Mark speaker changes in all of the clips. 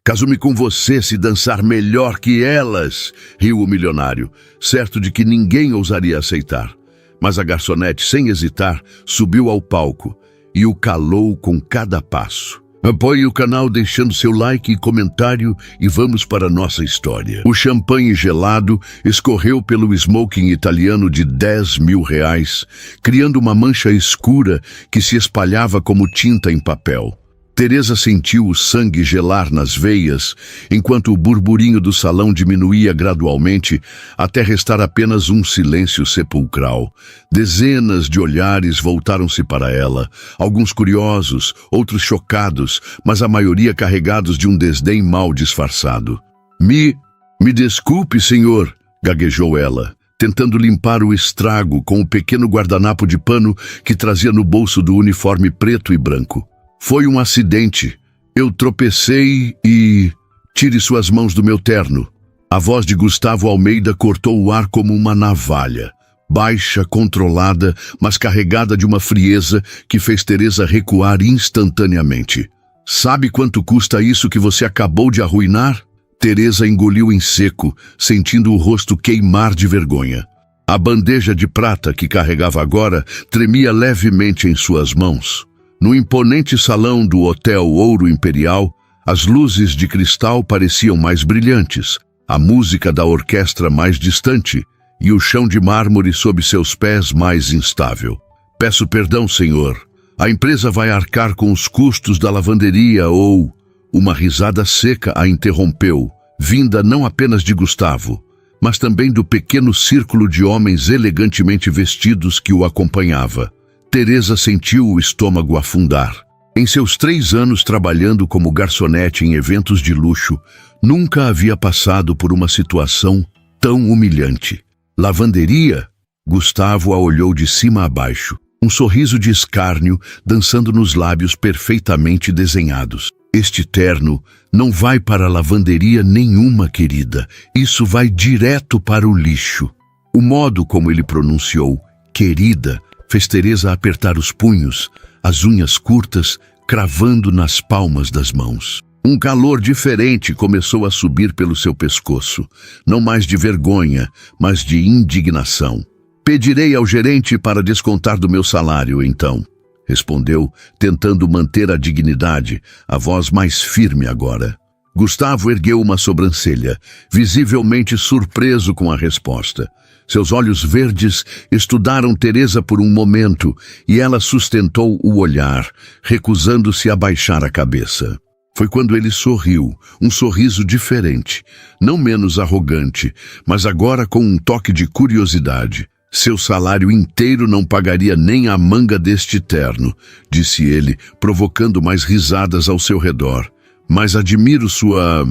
Speaker 1: Caso-me com você se dançar melhor que elas, riu o milionário, certo de que ninguém ousaria aceitar. Mas a garçonete, sem hesitar, subiu ao palco e o calou com cada passo. Apoie o canal deixando seu like e comentário e vamos para a nossa história. O champanhe gelado escorreu pelo smoking italiano de R$10.000, criando uma mancha escura que se espalhava como tinta em papel. Teresa sentiu o sangue gelar nas veias, enquanto o burburinho do salão diminuía gradualmente, até restar apenas um silêncio sepulcral. Dezenas de olhares voltaram-se para ela, alguns curiosos, outros chocados, mas a maioria carregados de um desdém mal disfarçado. Me desculpe, senhor, gaguejou ela, tentando limpar o estrago com o pequeno guardanapo de pano que trazia no bolso do uniforme preto e branco. Foi um acidente. Eu tropecei e... Tire suas mãos do meu terno. A voz de Gustavo Almeida cortou o ar como uma navalha. Baixa, controlada, mas carregada de uma frieza que fez Teresa recuar instantaneamente. Sabe quanto custa isso que você acabou de arruinar? Teresa engoliu em seco, sentindo o rosto queimar de vergonha. A bandeja de prata que carregava agora tremia levemente em suas mãos. No imponente salão do Hotel Ouro Imperial, as luzes de cristal pareciam mais brilhantes, a música da orquestra mais distante e o chão de mármore sob seus pés mais instável. Peço perdão, senhor. A empresa vai arcar com os custos da lavanderia ou... Uma risada seca a interrompeu, vinda não apenas de Gustavo, mas também do pequeno círculo de homens elegantemente vestidos que o acompanhava. Teresa sentiu o estômago afundar. Em seus 3 anos trabalhando como garçonete em eventos de luxo, nunca havia passado por uma situação tão humilhante. Lavanderia? Gustavo a olhou de cima a baixo, um sorriso de escárnio dançando nos lábios perfeitamente desenhados. Este terno não vai para lavanderia nenhuma, querida. Isso vai direto para o lixo. O modo como ele pronunciou, querida, fez Teresa apertar os punhos, as unhas curtas cravando nas palmas das mãos. Um calor diferente começou a subir pelo seu pescoço, não mais de vergonha, mas de indignação. Pedirei ao gerente para descontar do meu salário, então, respondeu, tentando manter a dignidade, a voz mais firme agora. Gustavo ergueu uma sobrancelha, visivelmente surpreso com a resposta. Seus olhos verdes estudaram Teresa por um momento e ela sustentou o olhar, recusando-se a baixar a cabeça. Foi quando ele sorriu, um sorriso diferente, não menos arrogante, mas agora com um toque de curiosidade. Seu salário inteiro não pagaria nem a manga deste terno, disse ele, provocando mais risadas ao seu redor. Mas admiro sua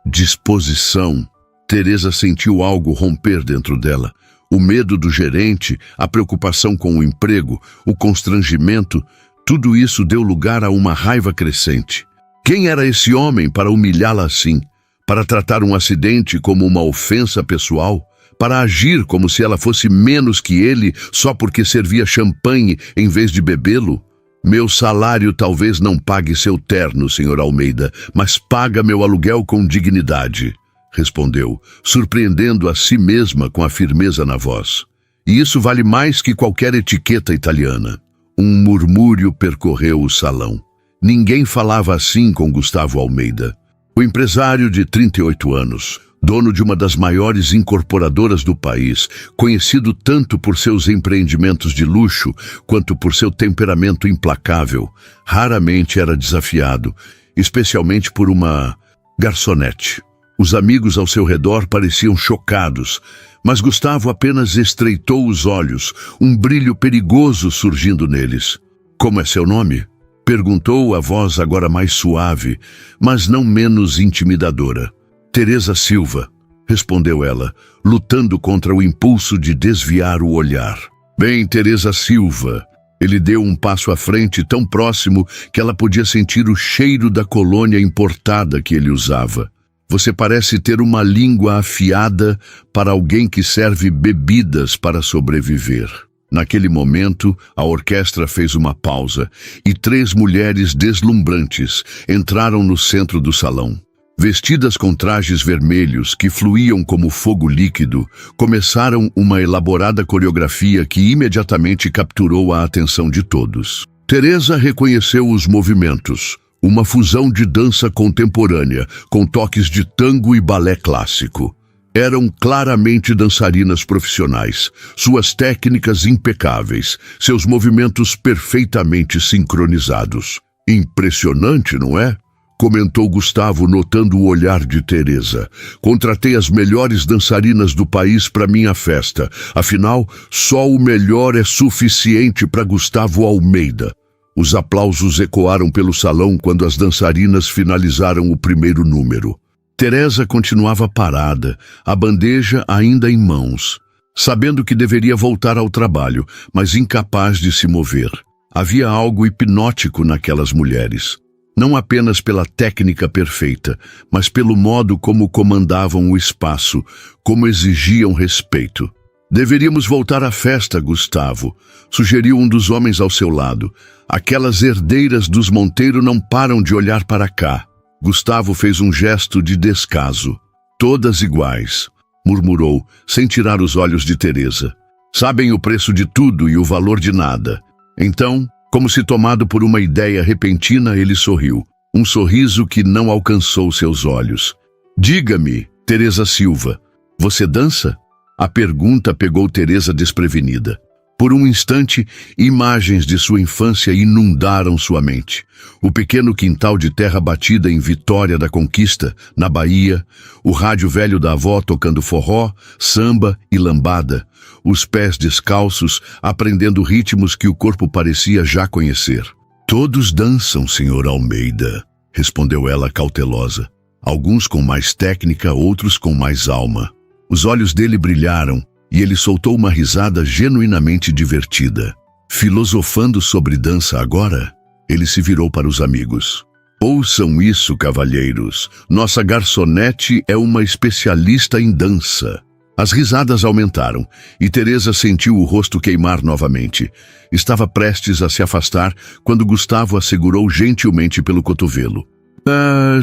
Speaker 1: disposição. Teresa sentiu algo romper dentro dela. O medo do gerente, a preocupação com o emprego, o constrangimento, tudo isso deu lugar a uma raiva crescente. Quem era esse homem para humilhá-la assim? Para tratar um acidente como uma ofensa pessoal? Para agir como se ela fosse menos que ele só porque servia champanhe em vez de bebê-lo? Meu salário talvez não pague seu terno, Sr. Almeida, mas paga meu aluguel com dignidade, respondeu, surpreendendo a si mesma com a firmeza na voz. E isso vale mais que qualquer etiqueta italiana. Um murmúrio percorreu o salão. Ninguém falava assim com Gustavo Almeida. O empresário de 38 anos, dono de uma das maiores incorporadoras do país, conhecido tanto por seus empreendimentos de luxo quanto por seu temperamento implacável, raramente era desafiado, especialmente por uma garçonete. Os amigos ao seu redor pareciam chocados, mas Gustavo apenas estreitou os olhos, um brilho perigoso surgindo neles. Como é seu nome? Perguntou a voz agora mais suave, mas não menos intimidadora. Teresa Silva, respondeu ela, lutando contra o impulso de desviar o olhar. Bem, Teresa Silva. Ele deu um passo à frente tão próximo que ela podia sentir o cheiro da colônia importada que ele usava. Você parece ter uma língua afiada para alguém que serve bebidas para sobreviver. Naquele momento, a orquestra fez uma pausa e 3 mulheres deslumbrantes entraram no centro do salão. Vestidas com trajes vermelhos que fluíam como fogo líquido, começaram uma elaborada coreografia que imediatamente capturou a atenção de todos. Teresa reconheceu os movimentos, uma fusão de dança contemporânea com toques de tango e balé clássico. Eram claramente dançarinas profissionais, suas técnicas impecáveis, seus movimentos perfeitamente sincronizados. Impressionante, não é? Comentou Gustavo, notando o olhar de Teresa. Contratei as melhores dançarinas do país para minha festa. Afinal, só o melhor é suficiente para Gustavo Almeida. Os aplausos ecoaram pelo salão quando as dançarinas finalizaram o primeiro número. Teresa continuava parada, a bandeja ainda em mãos, sabendo que deveria voltar ao trabalho, mas incapaz de se mover. Havia algo hipnótico naquelas mulheres. Não apenas pela técnica perfeita, mas pelo modo como comandavam o espaço, como exigiam respeito. Deveríamos voltar à festa, Gustavo, sugeriu um dos homens ao seu lado. Aquelas herdeiras dos Monteiro não param de olhar para cá. Gustavo fez um gesto de descaso. Todas iguais, murmurou, sem tirar os olhos de Teresa. Sabem o preço de tudo e o valor de nada. Então, como se tomado por uma ideia repentina, ele sorriu. Um sorriso que não alcançou seus olhos. Diga-me, Teresa Silva, você dança? A pergunta pegou Teresa desprevenida. Por um instante, imagens de sua infância inundaram sua mente. O pequeno quintal de terra batida em Vitória da Conquista, na Bahia, o rádio velho da avó tocando forró, samba e lambada, os pés descalços aprendendo ritmos que o corpo parecia já conhecer. Todos dançam, Sr. Almeida, respondeu ela cautelosa. Alguns com mais técnica, outros com mais alma. Os olhos dele brilharam e ele soltou uma risada genuinamente divertida. Filosofando sobre dança agora, ele se virou para os amigos. Ouçam isso, cavalheiros. Nossa garçonete é uma especialista em dança. As risadas aumentaram e Teresa sentiu o rosto queimar novamente. Estava prestes a se afastar quando Gustavo a segurou gentilmente pelo cotovelo.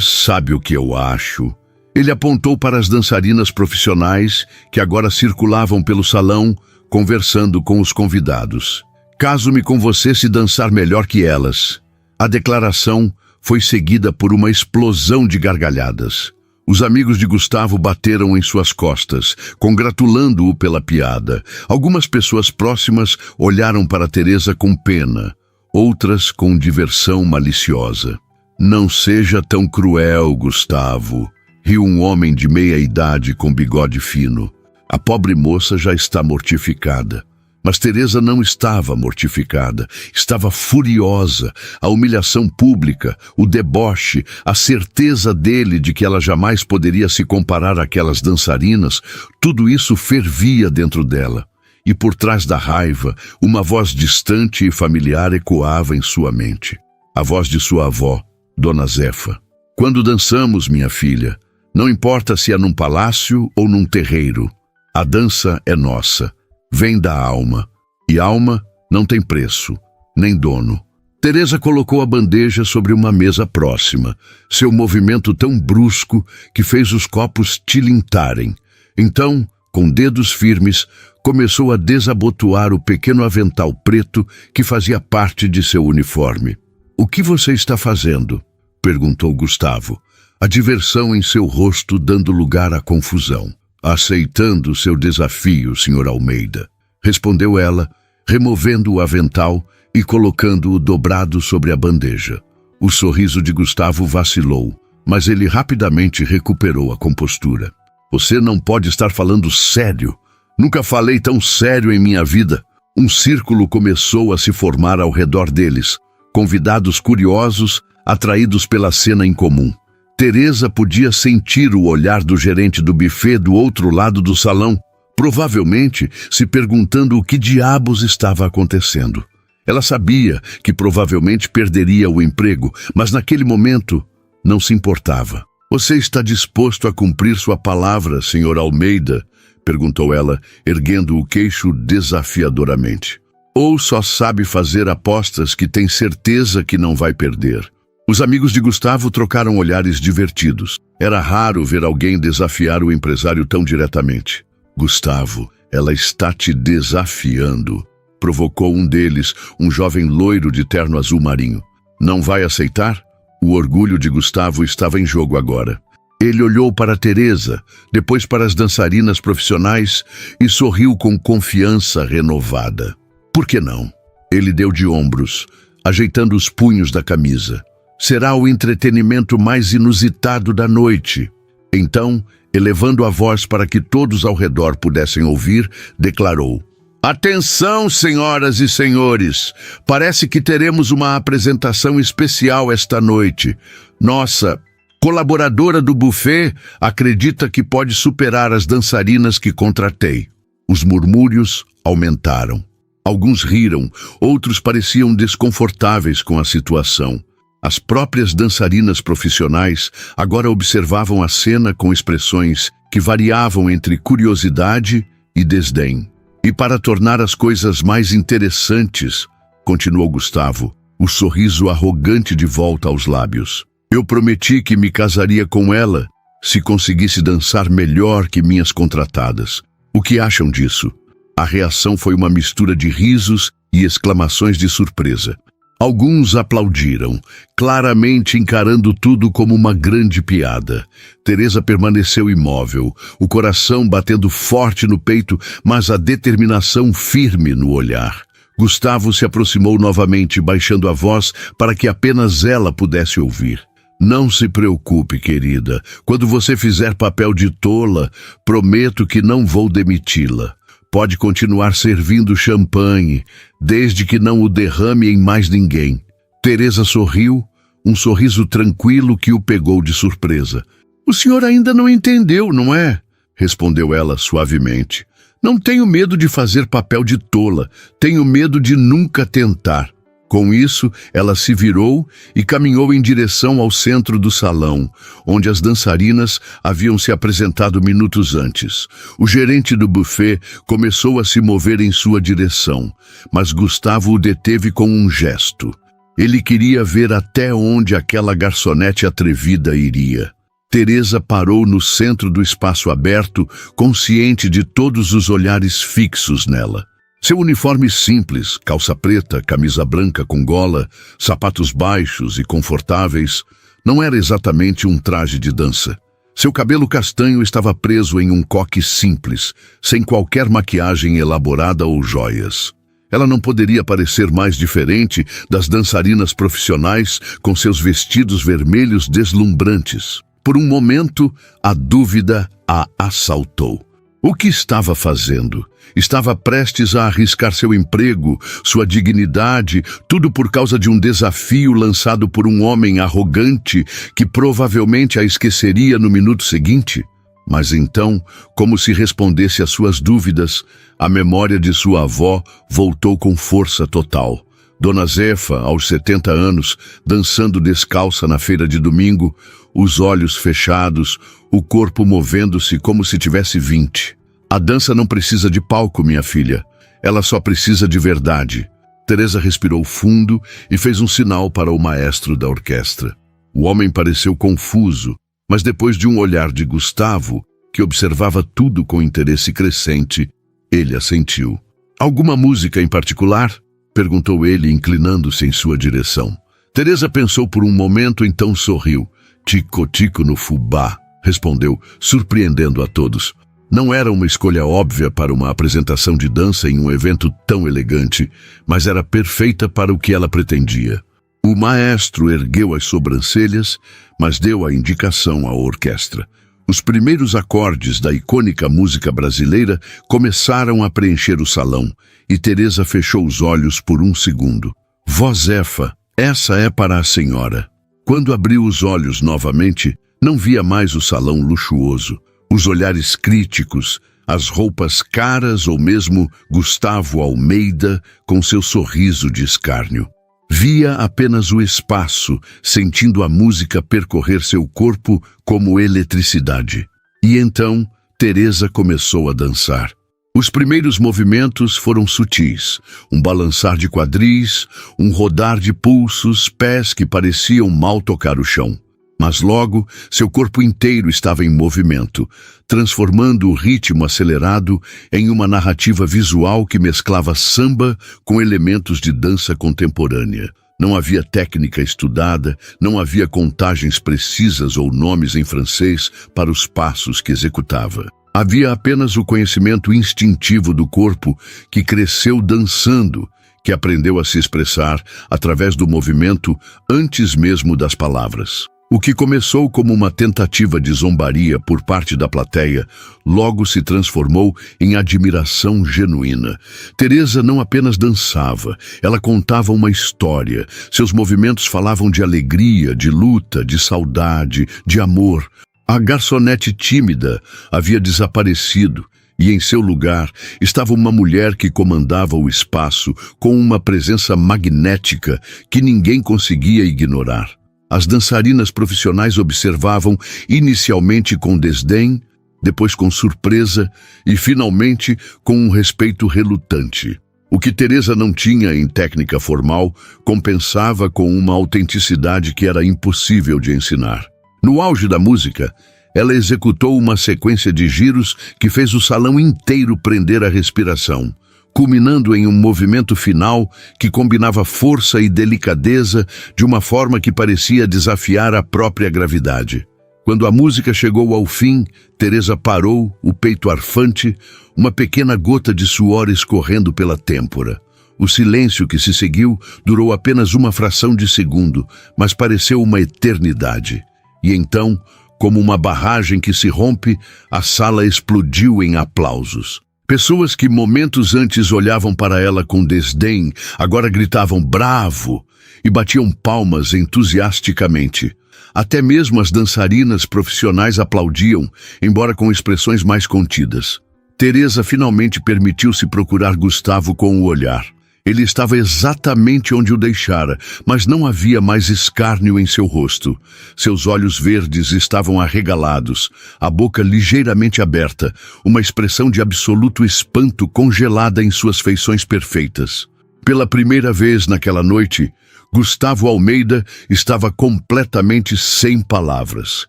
Speaker 1: Sabe o que eu acho? Ele apontou para as dançarinas profissionais que agora circulavam pelo salão, conversando com os convidados. Caso-me com você se dançar melhor que elas. A declaração foi seguida por uma explosão de gargalhadas. Os amigos de Gustavo bateram em suas costas, congratulando-o pela piada. Algumas pessoas próximas olharam para Teresa com pena, outras com diversão maliciosa. Não seja tão cruel, Gustavo, riu um homem de meia idade com bigode fino. A pobre moça já está mortificada. Mas Teresa não estava mortificada, estava furiosa. A humilhação pública, o deboche, a certeza dele de que ela jamais poderia se comparar àquelas dançarinas, tudo isso fervia dentro dela. E por trás da raiva, uma voz distante e familiar ecoava em sua mente. A voz de sua avó, Dona Zefa. Quando dançamos, minha filha, não importa se é num palácio ou num terreiro, a dança é nossa. Vem da alma, e alma não tem preço, nem dono. Teresa colocou a bandeja sobre uma mesa próxima, seu movimento tão brusco que fez os copos tilintarem. Então, com dedos firmes, começou a desabotoar o pequeno avental preto que fazia parte de seu uniforme. O que você está fazendo? Perguntou Gustavo, a diversão em seu rosto dando lugar à confusão. Aceitando seu desafio, Sr. Almeida, respondeu ela, removendo o avental e colocando-o dobrado sobre a bandeja. O sorriso de Gustavo vacilou, mas ele rapidamente recuperou a compostura. Você não pode estar falando sério. Nunca falei tão sério em minha vida. Um círculo começou a se formar ao redor deles, convidados curiosos, atraídos pela cena em comum. Teresa podia sentir o olhar do gerente do buffet do outro lado do salão, provavelmente se perguntando o que diabos estava acontecendo. Ela sabia que provavelmente perderia o emprego, mas naquele momento não se importava. Você está disposto a cumprir sua palavra, Sr. Almeida? Perguntou ela, erguendo o queixo desafiadoramente. Ou só sabe fazer apostas que tem certeza que não vai perder? Os amigos de Gustavo trocaram olhares divertidos. Era raro ver alguém desafiar o empresário tão diretamente. Gustavo, ela está te desafiando, provocou um deles, um jovem loiro de terno azul marinho. Não vai aceitar? O orgulho de Gustavo estava em jogo agora. Ele olhou para Teresa, depois para as dançarinas profissionais e sorriu com confiança renovada. Por que não? Ele deu de ombros, ajeitando os punhos da camisa. Será o entretenimento mais inusitado da noite. Então, elevando a voz para que todos ao redor pudessem ouvir, declarou: Atenção, senhoras e senhores! Parece que teremos uma apresentação especial esta noite. Nossa colaboradora do buffet acredita que pode superar as dançarinas que contratei. Os murmúrios aumentaram. Alguns riram, outros pareciam desconfortáveis com a situação. As próprias dançarinas profissionais agora observavam a cena com expressões que variavam entre curiosidade e desdém. E para tornar as coisas mais interessantes, continuou Gustavo, o sorriso arrogante de volta aos lábios. Eu prometi que me casaria com ela se conseguisse dançar melhor que minhas contratadas. O que acham disso? A reação foi uma mistura de risos e exclamações de surpresa. Alguns aplaudiram, claramente encarando tudo como uma grande piada. Teresa permaneceu imóvel, o coração batendo forte no peito, mas a determinação firme no olhar. Gustavo se aproximou novamente, baixando a voz para que apenas ela pudesse ouvir. Não se preocupe, querida. Quando você fizer papel de tola, prometo que não vou demiti-la. Pode continuar servindo champanhe, desde que não o derrame em mais ninguém. Teresa sorriu, um sorriso tranquilo que o pegou de surpresa. O senhor ainda não entendeu, não é? Respondeu ela suavemente. Não tenho medo de fazer papel de tola, tenho medo de nunca tentar. Com isso, ela se virou e caminhou em direção ao centro do salão, onde as dançarinas haviam se apresentado minutos antes. O gerente do buffet começou a se mover em sua direção, mas Gustavo o deteve com um gesto. Ele queria ver até onde aquela garçonete atrevida iria. Teresa parou no centro do espaço aberto, consciente de todos os olhares fixos nela. Seu uniforme simples, calça preta, camisa branca com gola, sapatos baixos e confortáveis, não era exatamente um traje de dança. Seu cabelo castanho estava preso em um coque simples, sem qualquer maquiagem elaborada ou joias. Ela não poderia parecer mais diferente das dançarinas profissionais com seus vestidos vermelhos deslumbrantes. Por um momento, a dúvida a assaltou. O que estava fazendo? Estava prestes a arriscar seu emprego, sua dignidade, tudo por causa de um desafio lançado por um homem arrogante que provavelmente a esqueceria no minuto seguinte? Mas então, como se respondesse às suas dúvidas, a memória de sua avó voltou com força total. Dona Zefa, aos 70 anos, dançando descalça na feira de domingo, os olhos fechados, o corpo movendo-se como se tivesse 20. A dança não precisa de palco, minha filha. Ela só precisa de verdade. Teresa respirou fundo e fez um sinal para o maestro da orquestra. O homem pareceu confuso, mas depois de um olhar de Gustavo, que observava tudo com interesse crescente, ele assentiu. Alguma música em particular? Perguntou ele, inclinando-se em sua direção. Teresa pensou por um momento, então sorriu. Tico-tico no fubá, respondeu, surpreendendo a todos. Não era uma escolha óbvia para uma apresentação de dança em um evento tão elegante, mas era perfeita para o que ela pretendia. O maestro ergueu as sobrancelhas, mas deu a indicação à orquestra. Os primeiros acordes da icônica música brasileira começaram a preencher o salão, e Teresa fechou os olhos por um segundo. Vó Zefa, essa é para a senhora. Quando abriu os olhos novamente, não via mais o salão luxuoso. Os olhares críticos, as roupas caras ou mesmo Gustavo Almeida com seu sorriso de escárnio. Via apenas o espaço, sentindo a música percorrer seu corpo como eletricidade. E então, Teresa começou a dançar. Os primeiros movimentos foram sutis, um balançar de quadris, um rodar de pulsos, pés que pareciam mal tocar o chão. Mas logo, seu corpo inteiro estava em movimento, transformando o ritmo acelerado em uma narrativa visual que mesclava samba com elementos de dança contemporânea. Não havia técnica estudada, não havia contagens precisas ou nomes em francês para os passos que executava. Havia apenas o conhecimento instintivo do corpo que cresceu dançando, que aprendeu a se expressar através do movimento antes mesmo das palavras. O que começou como uma tentativa de zombaria por parte da plateia, logo se transformou em admiração genuína. Teresa não apenas dançava, ela contava uma história. Seus movimentos falavam de alegria, de luta, de saudade, de amor. A garçonete tímida havia desaparecido e em seu lugar estava uma mulher que comandava o espaço com uma presença magnética que ninguém conseguia ignorar. As dançarinas profissionais observavam inicialmente com desdém, depois com surpresa e finalmente com um respeito relutante. O que Teresa não tinha em técnica formal compensava com uma autenticidade que era impossível de ensinar. No auge da música, ela executou uma sequência de giros que fez o salão inteiro prender a respiração, culminando em um movimento final que combinava força e delicadeza de uma forma que parecia desafiar a própria gravidade. Quando a música chegou ao fim, Teresa parou, o peito arfante, uma pequena gota de suor escorrendo pela têmpora. O silêncio que se seguiu durou apenas uma fração de segundo, mas pareceu uma eternidade. E então, como uma barragem que se rompe, a sala explodiu em aplausos. Pessoas que momentos antes olhavam para ela com desdém, agora gritavam "bravo" e batiam palmas entusiasticamente. Até mesmo as dançarinas profissionais aplaudiam, embora com expressões mais contidas. Teresa finalmente permitiu-se procurar Gustavo com o olhar. Ele estava exatamente onde o deixara, mas não havia mais escárnio em seu rosto. Seus olhos verdes estavam arregalados, a boca ligeiramente aberta, uma expressão de absoluto espanto congelada em suas feições perfeitas. Pela primeira vez naquela noite, Gustavo Almeida estava completamente sem palavras.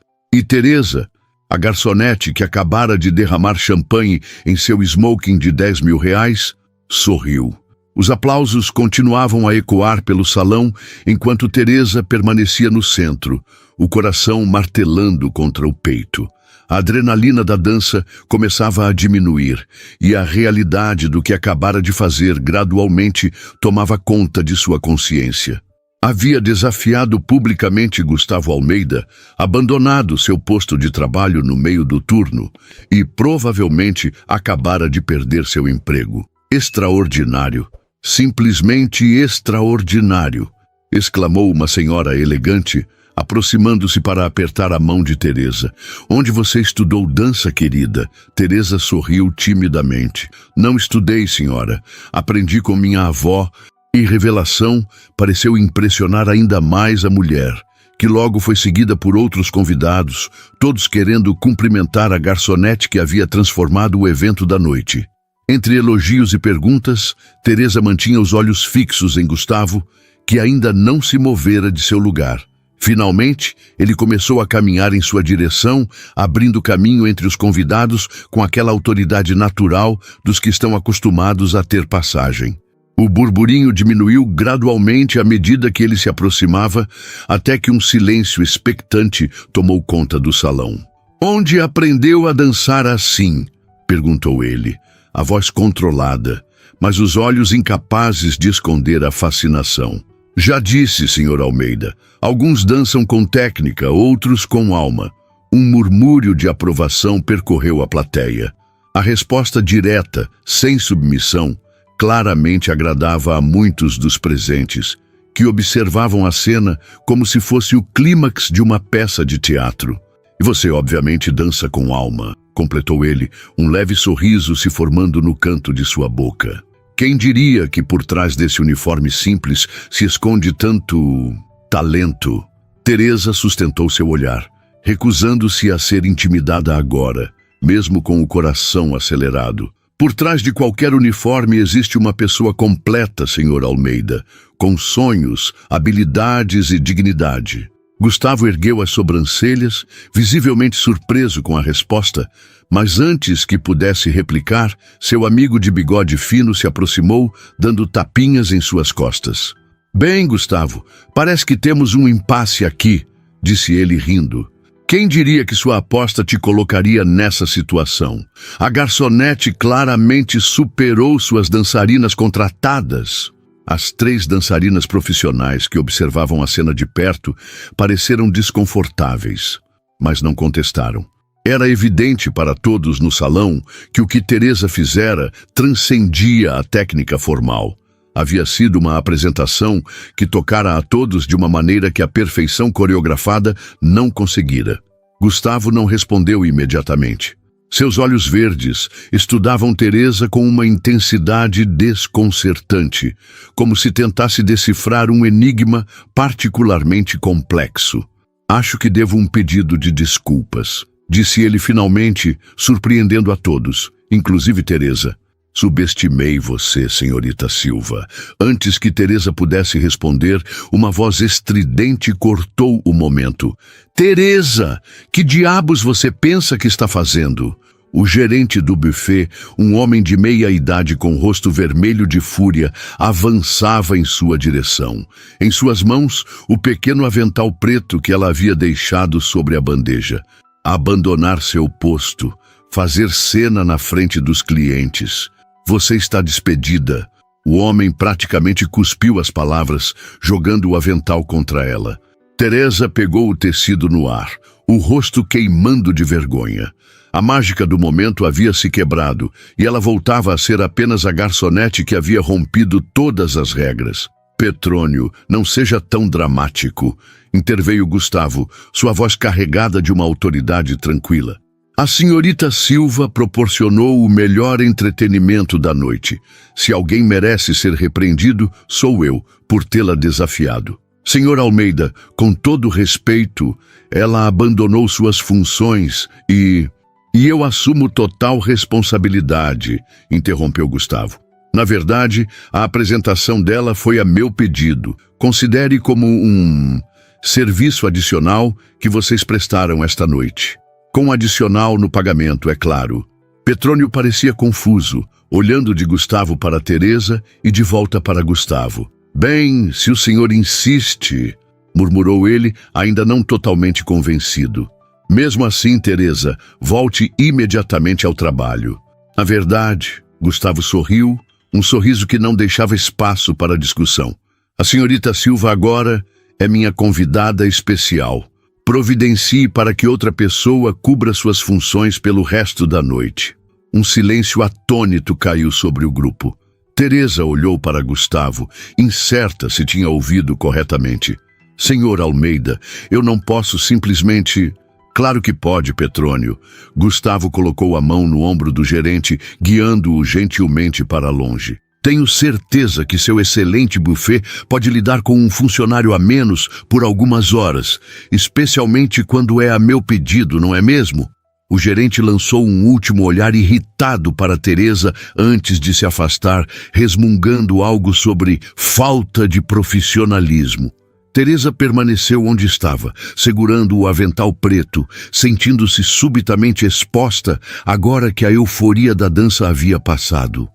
Speaker 1: E Teresa, a garçonete que acabara de derramar champanhe em seu smoking de R$10.000, sorriu. Os aplausos continuavam a ecoar pelo salão enquanto Teresa permanecia no centro, o coração martelando contra o peito. A adrenalina da dança começava a diminuir e a realidade do que acabara de fazer gradualmente tomava conta de sua consciência. Havia desafiado publicamente Gustavo Almeida, abandonado seu posto de trabalho no meio do turno e provavelmente acabara de perder seu emprego. Extraordinário. Simplesmente extraordinário, exclamou uma senhora elegante, aproximando-se para apertar a mão de Teresa. Onde você estudou dança, querida? Teresa sorriu timidamente. Não estudei, senhora. Aprendi com minha avó. E revelação pareceu impressionar ainda mais a mulher, que logo foi seguida por outros convidados, todos querendo cumprimentar a garçonete que havia transformado o evento da noite. Entre elogios e perguntas, Teresa mantinha os olhos fixos em Gustavo, que ainda não se movera de seu lugar. Finalmente, ele começou a caminhar em sua direção, abrindo caminho entre os convidados com aquela autoridade natural dos que estão acostumados a ter passagem. O burburinho diminuiu gradualmente à medida que ele se aproximava, até que um silêncio expectante tomou conta do salão. "Onde aprendeu a dançar assim?" perguntou ele. A voz controlada, mas os olhos incapazes de esconder a fascinação. "Já disse, Sr. Almeida, alguns dançam com técnica, outros com alma." Um murmúrio de aprovação percorreu a plateia. A resposta direta, sem submissão, claramente agradava a muitos dos presentes, que observavam a cena como se fosse o clímax de uma peça de teatro. "E você, obviamente, dança com alma", completou ele, um leve sorriso se formando no canto de sua boca. "Quem diria que por trás desse uniforme simples se esconde tanto talento?" Teresa sustentou seu olhar, recusando-se a ser intimidada agora, mesmo com o coração acelerado. Por trás de qualquer uniforme existe uma pessoa completa, Sr. Almeida, com sonhos, habilidades e dignidade. Gustavo ergueu as sobrancelhas, visivelmente surpreso com a resposta, mas antes que pudesse replicar, seu amigo de bigode fino se aproximou, dando tapinhas em suas costas. Bem, Gustavo, parece que temos um impasse aqui, disse ele rindo. Quem diria que sua aposta te colocaria nessa situação? A garçonete claramente superou suas dançarinas contratadas. As 3 dançarinas profissionais que observavam a cena de perto pareceram desconfortáveis, mas não contestaram. Era evidente para todos no salão que o que Teresa fizera transcendia a técnica formal. Havia sido uma apresentação que tocara a todos de uma maneira que a perfeição coreografada não conseguira. Gustavo não respondeu imediatamente. Seus olhos verdes estudavam Teresa com uma intensidade desconcertante, como se tentasse decifrar um enigma particularmente complexo. Acho que devo um pedido de desculpas, disse ele finalmente, surpreendendo a todos, inclusive Teresa. Subestimei você, senhorita Silva. Antes que Teresa pudesse responder, uma voz estridente cortou o momento. Teresa, que diabos você pensa que está fazendo? O gerente do buffet, um homem de meia idade com o rosto vermelho de fúria, avançava em sua direção. Em suas mãos, o pequeno avental preto que ela havia deixado sobre a bandeja. Abandonar seu posto, fazer cena na frente dos clientes. Você está despedida. O homem praticamente cuspiu as palavras, jogando o avental contra ela. Teresa pegou o tecido no ar, o rosto queimando de vergonha. A mágica do momento havia se quebrado, e ela voltava a ser apenas a garçonete que havia rompido todas as regras. Petrônio, não seja tão dramático, interveio Gustavo, sua voz carregada de uma autoridade tranquila. A senhorita Silva proporcionou o melhor entretenimento da noite. Se alguém merece ser repreendido, sou eu, por tê-la desafiado. Senhor Almeida, com todo respeito, ela abandonou suas funções e eu assumo total responsabilidade, interrompeu Gustavo. Na verdade, a apresentação dela foi a meu pedido. Considere como um serviço adicional que vocês prestaram esta noite. Com adicional no pagamento, é claro. Petrônio parecia confuso, olhando de Gustavo para Teresa e de volta para Gustavo. Bem, se o senhor insiste, murmurou ele, ainda não totalmente convencido. Mesmo assim, Teresa, volte imediatamente ao trabalho. Na verdade, Gustavo sorriu, um sorriso que não deixava espaço para discussão. A senhorita Silva agora é minha convidada especial. Providencie para que outra pessoa cubra suas funções pelo resto da noite. Um silêncio atônito caiu sobre o grupo. Teresa olhou para Gustavo, incerta se tinha ouvido corretamente. Senhor Almeida, eu não posso simplesmente... Claro que pode, Petrônio. Gustavo colocou a mão no ombro do gerente, guiando-o gentilmente para longe. Tenho certeza que seu excelente buffet pode lidar com um funcionário a menos por algumas horas, especialmente quando é a meu pedido, não é mesmo? O gerente lançou um último olhar irritado para Teresa antes de se afastar, resmungando algo sobre falta de profissionalismo. Teresa permaneceu onde estava, segurando o avental preto, sentindo-se subitamente exposta agora que a euforia da dança havia passado.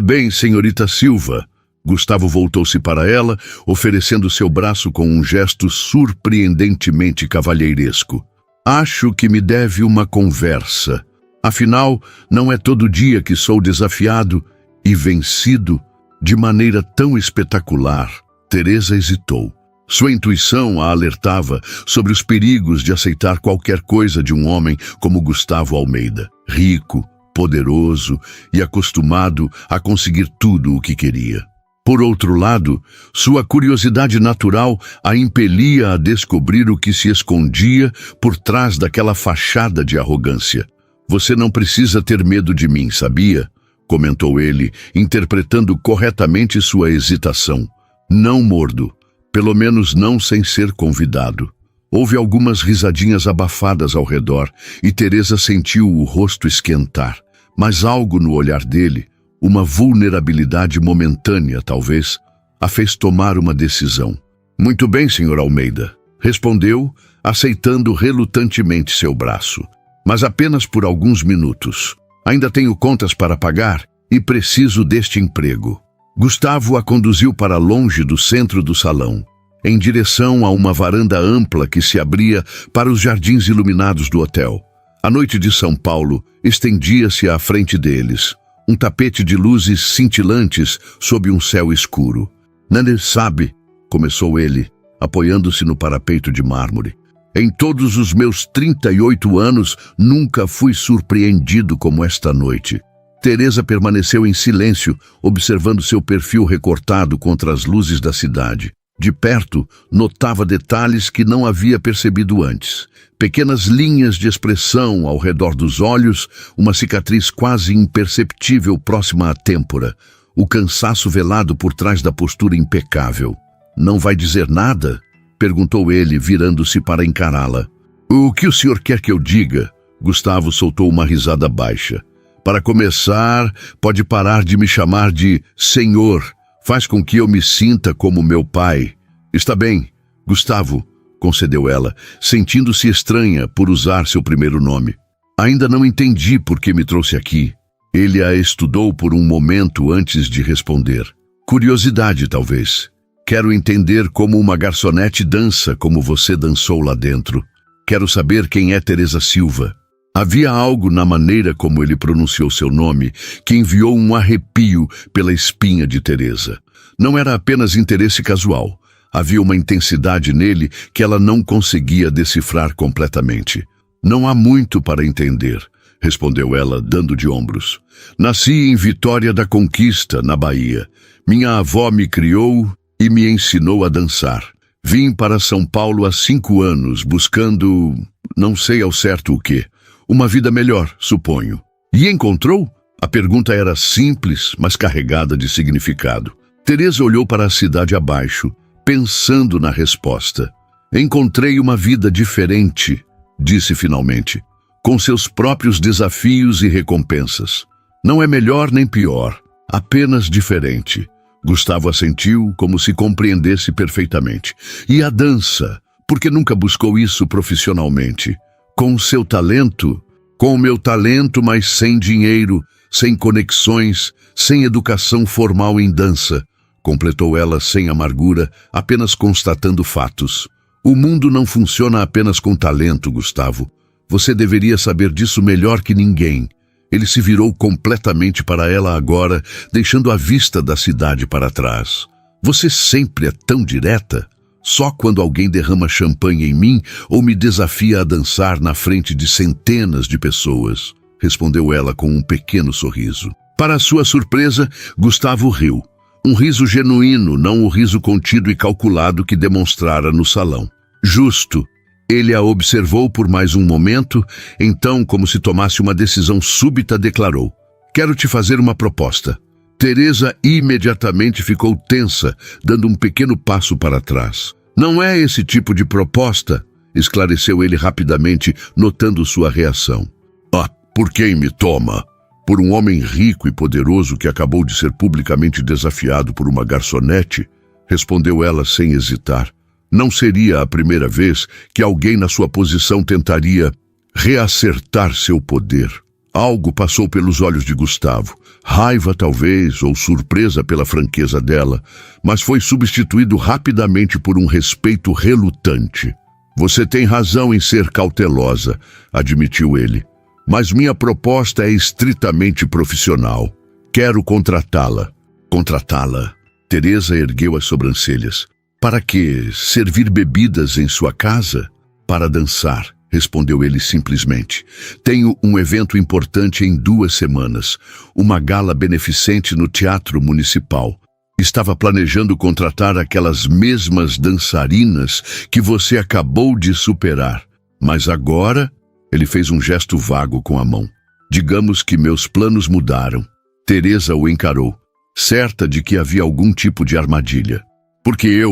Speaker 1: Bem, senhorita Silva. Gustavo voltou-se para ela, oferecendo seu braço com um gesto surpreendentemente cavalheiresco. Acho que me deve uma conversa. Afinal, não é todo dia que sou desafiado e vencido de maneira tão espetacular. Teresa hesitou. Sua intuição a alertava sobre os perigos de aceitar qualquer coisa de um homem como Gustavo Almeida, rico, poderoso e acostumado a conseguir tudo o que queria. Por outro lado, sua curiosidade natural a impelia a descobrir o que se escondia por trás daquela fachada de arrogância. Você não precisa ter medo de mim, sabia? Comentou ele, interpretando corretamente sua hesitação. Não mordo, pelo menos não sem ser convidado. Houve algumas risadinhas abafadas ao redor e Teresa sentiu o rosto esquentar. mas algo no olhar dele, uma vulnerabilidade momentânea talvez, a fez tomar uma decisão. Muito bem, Sr. Almeida, respondeu, aceitando relutantemente seu braço. Mas apenas por alguns minutos. Ainda tenho contas para pagar e preciso deste emprego. Gustavo a conduziu para longe do centro do salão, em direção a uma varanda ampla que se abria para os jardins iluminados do hotel. A noite de São Paulo estendia-se à frente deles, um tapete de luzes cintilantes sob um céu escuro. Nanner sabe, começou ele, apoiando-se no parapeito de mármore. Em todos os meus 38 anos, nunca fui surpreendido como esta noite. Teresa permaneceu em silêncio, observando seu perfil recortado contra as luzes da cidade. De perto, notava detalhes que não havia percebido antes. Pequenas linhas de expressão ao redor dos olhos, uma cicatriz quase imperceptível próxima à têmpora, o cansaço velado por trás da postura impecável. "Não vai dizer nada?" perguntou ele, virando-se para encará-la. "O que o senhor quer que eu diga?" Gustavo soltou uma risada baixa. "Para começar, pode parar de me chamar de senhor. Faz com que eu me sinta como meu pai." "Está bem, Gustavo", concedeu ela, sentindo-se estranha por usar seu primeiro nome. "Ainda não entendi por que me trouxe aqui." Ele a estudou por um momento antes de responder. "Curiosidade, talvez. Quero entender como uma garçonete dança como você dançou lá dentro. Quero saber quem é Teresa Silva." Havia algo na maneira como ele pronunciou seu nome que enviou um arrepio pela espinha de Teresa. Não era apenas interesse casual. Havia uma intensidade nele que ela não conseguia decifrar completamente. "Não há muito para entender", respondeu ela, dando de ombros. "Nasci em Vitória da Conquista, na Bahia. Minha avó me criou e me ensinou a dançar. Vim para São Paulo há 5 anos, buscando, não sei ao certo o quê. Uma vida melhor, suponho." "E encontrou?" A pergunta era simples, mas carregada de significado. Teresa olhou para a cidade abaixo, pensando na resposta. "Encontrei uma vida diferente", disse finalmente, "com seus próprios desafios e recompensas. Não é melhor nem pior, apenas diferente." Gustavo assentiu como se compreendesse perfeitamente. "E a dança? Por que nunca buscou isso profissionalmente? Com o seu talento?" "Com o meu talento, mas sem dinheiro, sem conexões, sem educação formal em dança", completou ela sem amargura, apenas constatando fatos. "O mundo não funciona apenas com talento, Gustavo. Você deveria saber disso melhor que ninguém." Ele se virou completamente para ela agora, deixando a vista da cidade para trás. "Você sempre é tão direta? Só quando alguém derrama champanhe em mim ou me desafia a dançar na frente de centenas de pessoas", respondeu ela com um pequeno sorriso. Para sua surpresa, Gustavo riu. Um riso genuíno, não o riso contido e calculado que demonstrara no salão. "Justo." Ele a observou por mais um momento, então, como se tomasse uma decisão súbita, declarou: "Quero te fazer uma proposta." Teresa imediatamente ficou tensa, dando um pequeno passo para trás. "Não é esse tipo de proposta", esclareceu ele rapidamente, notando sua reação. "Ah, por quem me toma? Por um homem rico e poderoso que acabou de ser publicamente desafiado por uma garçonete?", respondeu ela sem hesitar. Não seria a primeira vez que alguém na sua posição tentaria reacertar seu poder. Algo passou pelos olhos de Gustavo. Raiva, talvez, ou surpresa pela franqueza dela, mas foi substituído rapidamente por um respeito relutante. "Você tem razão em ser cautelosa", admitiu ele. "Mas minha proposta é estritamente profissional. Quero contratá-la." "Contratá-la?" Teresa ergueu as sobrancelhas. "Para quê? Servir bebidas em sua casa?" "Para dançar", respondeu ele simplesmente. "Tenho um evento importante em 2 semanas, uma gala beneficente no Teatro Municipal. Estava planejando contratar aquelas mesmas dançarinas que você acabou de superar. Mas agora..." Ele fez um gesto vago com a mão. "Digamos que meus planos mudaram." Teresa o encarou, certa de que havia algum tipo de armadilha. "Porque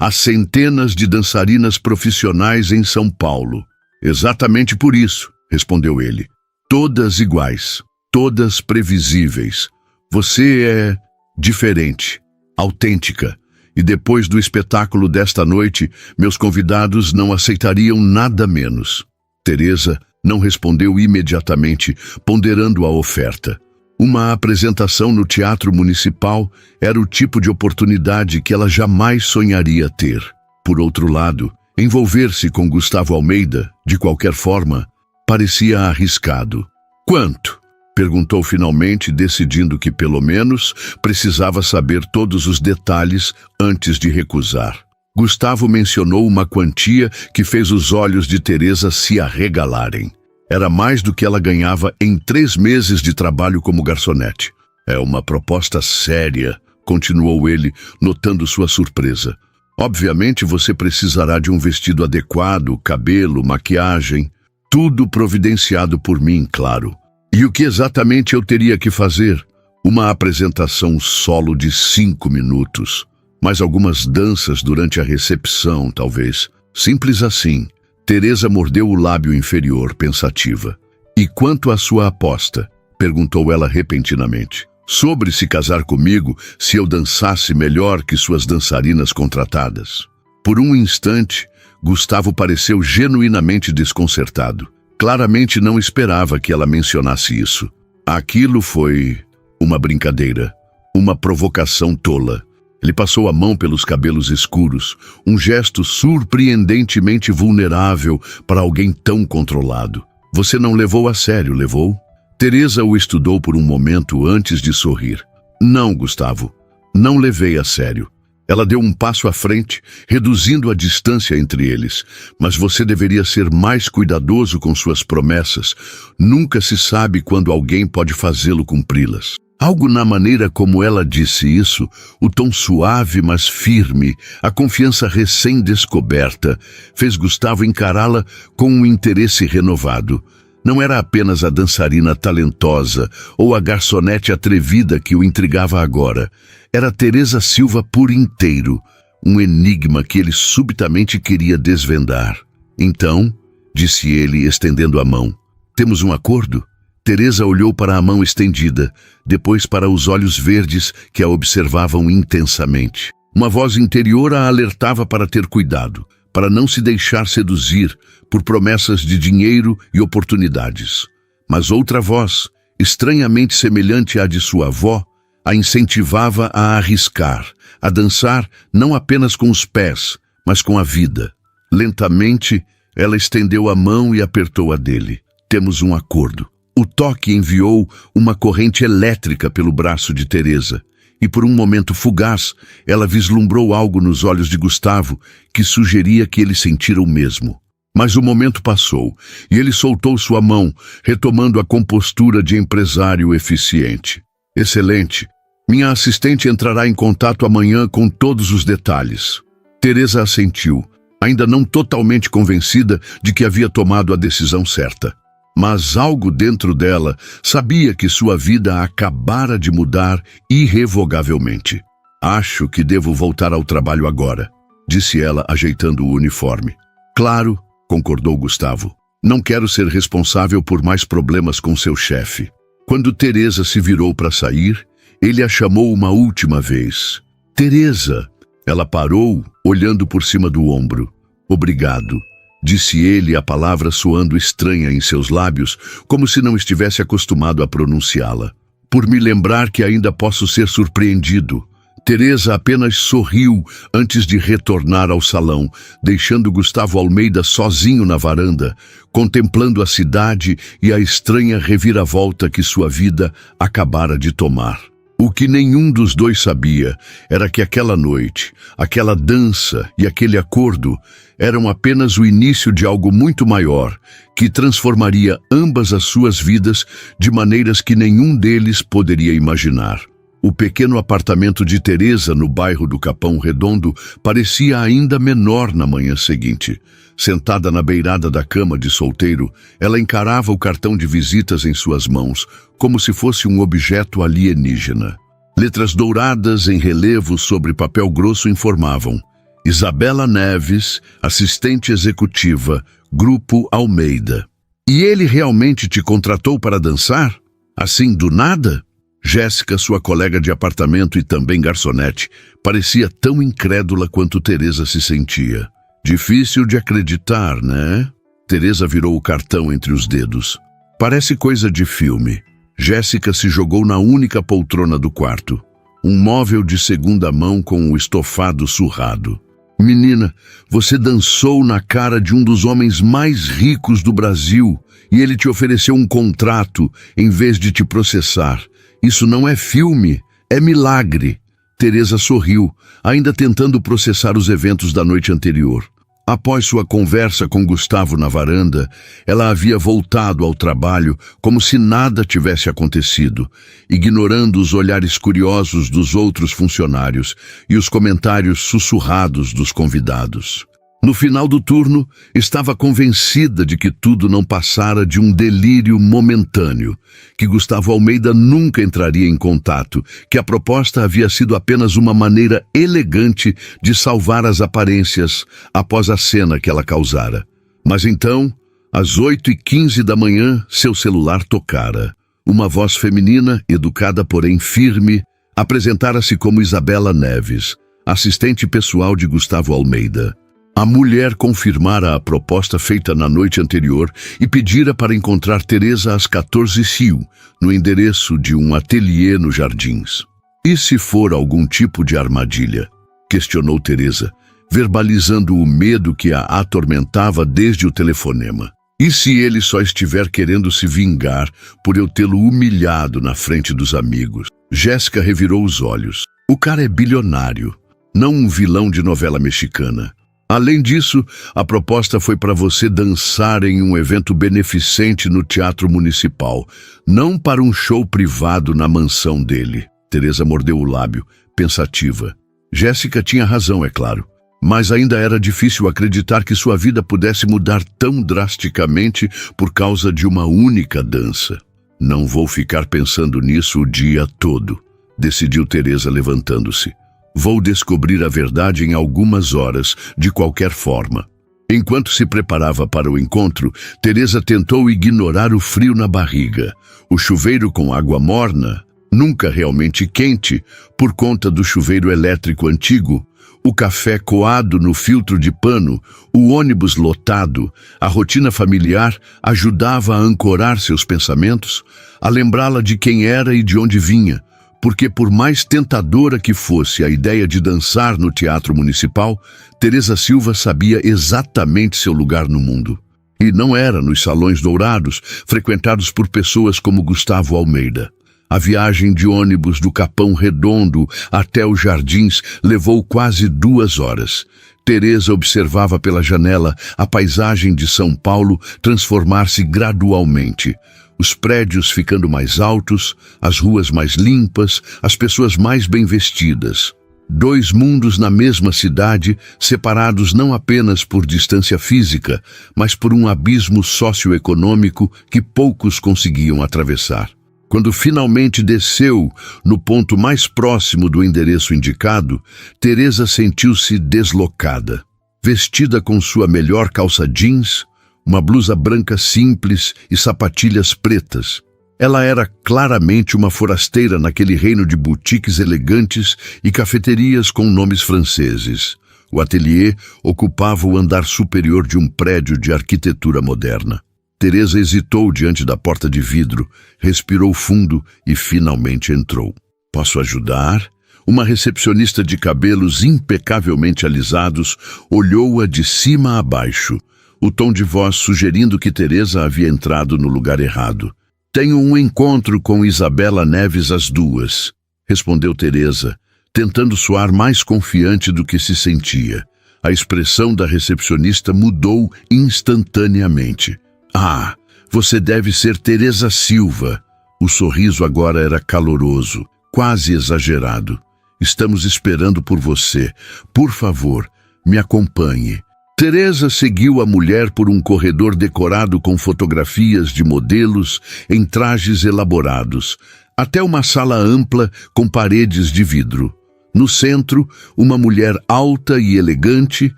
Speaker 1: há centenas de dançarinas profissionais em São Paulo." "Exatamente por isso", respondeu ele. "Todas iguais." todas previsíveis. Você é diferente, autêntica. E depois do espetáculo desta noite, meus convidados não aceitariam nada menos. Teresa não respondeu imediatamente, ponderando a oferta. Uma apresentação no Teatro Municipal era o tipo de oportunidade que ela jamais sonharia ter. Por outro lado, envolver-se com Gustavo Almeida, de qualquer forma, parecia arriscado. Quanto? Perguntou finalmente, decidindo que, pelo menos, precisava saber todos os detalhes antes de recusar. Gustavo mencionou uma quantia que fez os olhos de Teresa se arregalarem. Era mais do que ela ganhava em 3 meses de trabalho como garçonete. É uma proposta séria, continuou ele, notando sua surpresa. Obviamente você precisará de um vestido adequado, cabelo, maquiagem, tudo providenciado por mim, claro. E o que exatamente eu teria que fazer? Uma apresentação solo de 5 minutos. Mais algumas danças durante a recepção, talvez. Simples assim. Teresa mordeu o lábio inferior, pensativa. E quanto à sua aposta? Perguntou ela repentinamente. Sobre se casar comigo se eu dançasse melhor que suas dançarinas contratadas. Por um instante, Gustavo pareceu genuinamente desconcertado. Claramente não esperava que ela mencionasse isso. Aquilo foi uma brincadeira, uma provocação tola. Ele passou a mão pelos cabelos escuros, um gesto surpreendentemente vulnerável para alguém tão controlado. Você não levou a sério, levou? Teresa o estudou por um momento antes de sorrir. Não, Gustavo, não levei a sério. Ela deu um passo à frente, reduzindo a distância entre eles. Mas você deveria ser mais cuidadoso com suas promessas. Nunca se sabe quando alguém pode fazê-lo cumpri-las. Algo na maneira como ela disse isso, o tom suave mas firme, a confiança recém-descoberta, fez Gustavo encará-la com um interesse renovado. Não era apenas a dançarina talentosa ou a garçonete atrevida que o intrigava agora. Era Teresa Silva por inteiro, um enigma que ele subitamente queria desvendar. Então, disse ele, estendendo a mão, temos um acordo? Teresa olhou para a mão estendida, depois para os olhos verdes que a observavam intensamente. Uma voz interior a alertava para ter cuidado, para não se deixar seduzir por promessas de dinheiro e oportunidades. Mas outra voz, estranhamente semelhante à de sua avó, a incentivava a arriscar, a dançar não apenas com os pés, mas com a vida. Lentamente, ela estendeu a mão e apertou a dele. Temos um acordo. O toque enviou uma corrente elétrica pelo braço de Teresa. E por um momento fugaz, ela vislumbrou algo nos olhos de Gustavo que sugeria que ele sentira o mesmo. Mas o momento passou, e ele soltou sua mão, retomando a compostura de empresário eficiente. Excelente. Minha assistente entrará em contato amanhã com todos os detalhes. Teresa assentiu, ainda não totalmente convencida de que havia tomado a decisão certa. Mas algo dentro dela sabia que sua vida acabara de mudar irrevogavelmente. Acho que devo voltar ao trabalho agora, disse ela, ajeitando o uniforme. Claro, concordou Gustavo. Não quero ser responsável por mais problemas com seu chefe. Quando Teresa se virou para sair, ele a chamou uma última vez. Teresa! Ela parou, olhando por cima do ombro. Obrigado. Disse ele, a palavra soando estranha em seus lábios, como se não estivesse acostumado a pronunciá-la. Por me lembrar que ainda posso ser surpreendido. Teresa apenas sorriu antes de retornar ao salão, deixando Gustavo Almeida sozinho na varanda, contemplando a cidade e a estranha reviravolta que sua vida acabara de tomar. O que nenhum dos dois sabia era que aquela noite, aquela dança e aquele acordo eram apenas o início de algo muito maior, que transformaria ambas as suas vidas de maneiras que nenhum deles poderia imaginar. O pequeno apartamento de Teresa no bairro do Capão Redondo parecia ainda menor na manhã seguinte. Sentada na beirada da cama de solteiro, ela encarava o cartão de visitas em suas mãos, como se fosse um objeto alienígena. Letras douradas em relevo sobre papel grosso informavam: Isabela Neves, assistente executiva, Grupo Almeida. E ele realmente te contratou para dançar? Assim, do nada? Jéssica, sua colega de apartamento e também garçonete, parecia tão incrédula quanto Teresa se sentia. Difícil de acreditar, né? Teresa virou o cartão entre os dedos. Parece coisa de filme. Jéssica se jogou na única poltrona do quarto. Um móvel de segunda mão com o estofado surrado. Menina, você dançou na cara de um dos homens mais ricos do Brasil e ele te ofereceu um contrato em vez de te processar. Isso não é filme, é milagre. Teresa sorriu, ainda tentando processar os eventos da noite anterior. Após sua conversa com Gustavo na varanda, ela havia voltado ao trabalho como se nada tivesse acontecido, ignorando os olhares curiosos dos outros funcionários e os comentários sussurrados dos convidados. No final do turno, estava convencida de que tudo não passara de um delírio momentâneo, que Gustavo Almeida nunca entraria em contato, que a proposta havia sido apenas uma maneira elegante de salvar as aparências após a cena que ela causara. Mas então, às 8h15 da manhã, seu celular tocara. Uma voz feminina, educada porém firme, apresentara-se como Isabela Neves, assistente pessoal de Gustavo Almeida. A mulher confirmara a proposta feita na noite anterior e pedira para encontrar Teresa às 14h, no endereço de um ateliê nos Jardins. E se for algum tipo de armadilha? Questionou Teresa, verbalizando o medo que a atormentava desde o telefonema. E se ele só estiver querendo se vingar por eu tê-lo humilhado na frente dos amigos? Jéssica revirou os olhos. O cara é bilionário, não um vilão de novela mexicana. Além disso, a proposta foi para você dançar em um evento beneficente no Teatro Municipal, não para um show privado na mansão dele. Teresa mordeu o lábio, pensativa. Jéssica tinha razão, é claro, mas ainda era difícil acreditar que sua vida pudesse mudar tão drasticamente por causa de uma única dança. Não vou ficar pensando nisso o dia todo, decidiu Teresa levantando-se. Vou descobrir a verdade em algumas horas, de qualquer forma. Enquanto se preparava para o encontro, Teresa tentou ignorar o frio na barriga. O chuveiro com água morna, nunca realmente quente, por conta do chuveiro elétrico antigo, o café coado no filtro de pano, o ônibus lotado, a rotina familiar ajudava a ancorar seus pensamentos, a lembrá-la de quem era e de onde vinha. Porque por mais tentadora que fosse a ideia de dançar no Teatro Municipal, Teresa Silva sabia exatamente seu lugar no mundo. E não era nos salões dourados, frequentados por pessoas como Gustavo Almeida. A viagem de ônibus do Capão Redondo até os Jardins levou quase 2 horas. Teresa observava pela janela a paisagem de São Paulo transformar-se gradualmente. Os prédios ficando mais altos, as ruas mais limpas, as pessoas mais bem vestidas. 2 mundos na mesma cidade, separados não apenas por distância física, mas por um abismo socioeconômico que poucos conseguiam atravessar. Quando finalmente desceu no ponto mais próximo do endereço indicado, Teresa sentiu-se deslocada. Vestida com sua melhor calça jeans, uma blusa branca simples e sapatilhas pretas. Ela era claramente uma forasteira naquele reino de boutiques elegantes e cafeterias com nomes franceses. O ateliê ocupava o andar superior de um prédio de arquitetura moderna. Teresa hesitou diante da porta de vidro, respirou fundo e finalmente entrou. "Posso ajudar?" Uma recepcionista de cabelos impecavelmente alisados olhou-a de cima a baixo, o tom de voz sugerindo que Teresa havia entrado no lugar errado. "Tenho um encontro com Isabela Neves às 2h", respondeu Teresa, tentando soar mais confiante do que se sentia. A expressão da recepcionista mudou instantaneamente. "Ah, você deve ser Teresa Silva." O sorriso agora era caloroso, quase exagerado. "Estamos esperando por você. Por favor, me acompanhe." Teresa seguiu a mulher por um corredor decorado com fotografias de modelos em trajes elaborados, até uma sala ampla com paredes de vidro. No centro, uma mulher alta e elegante,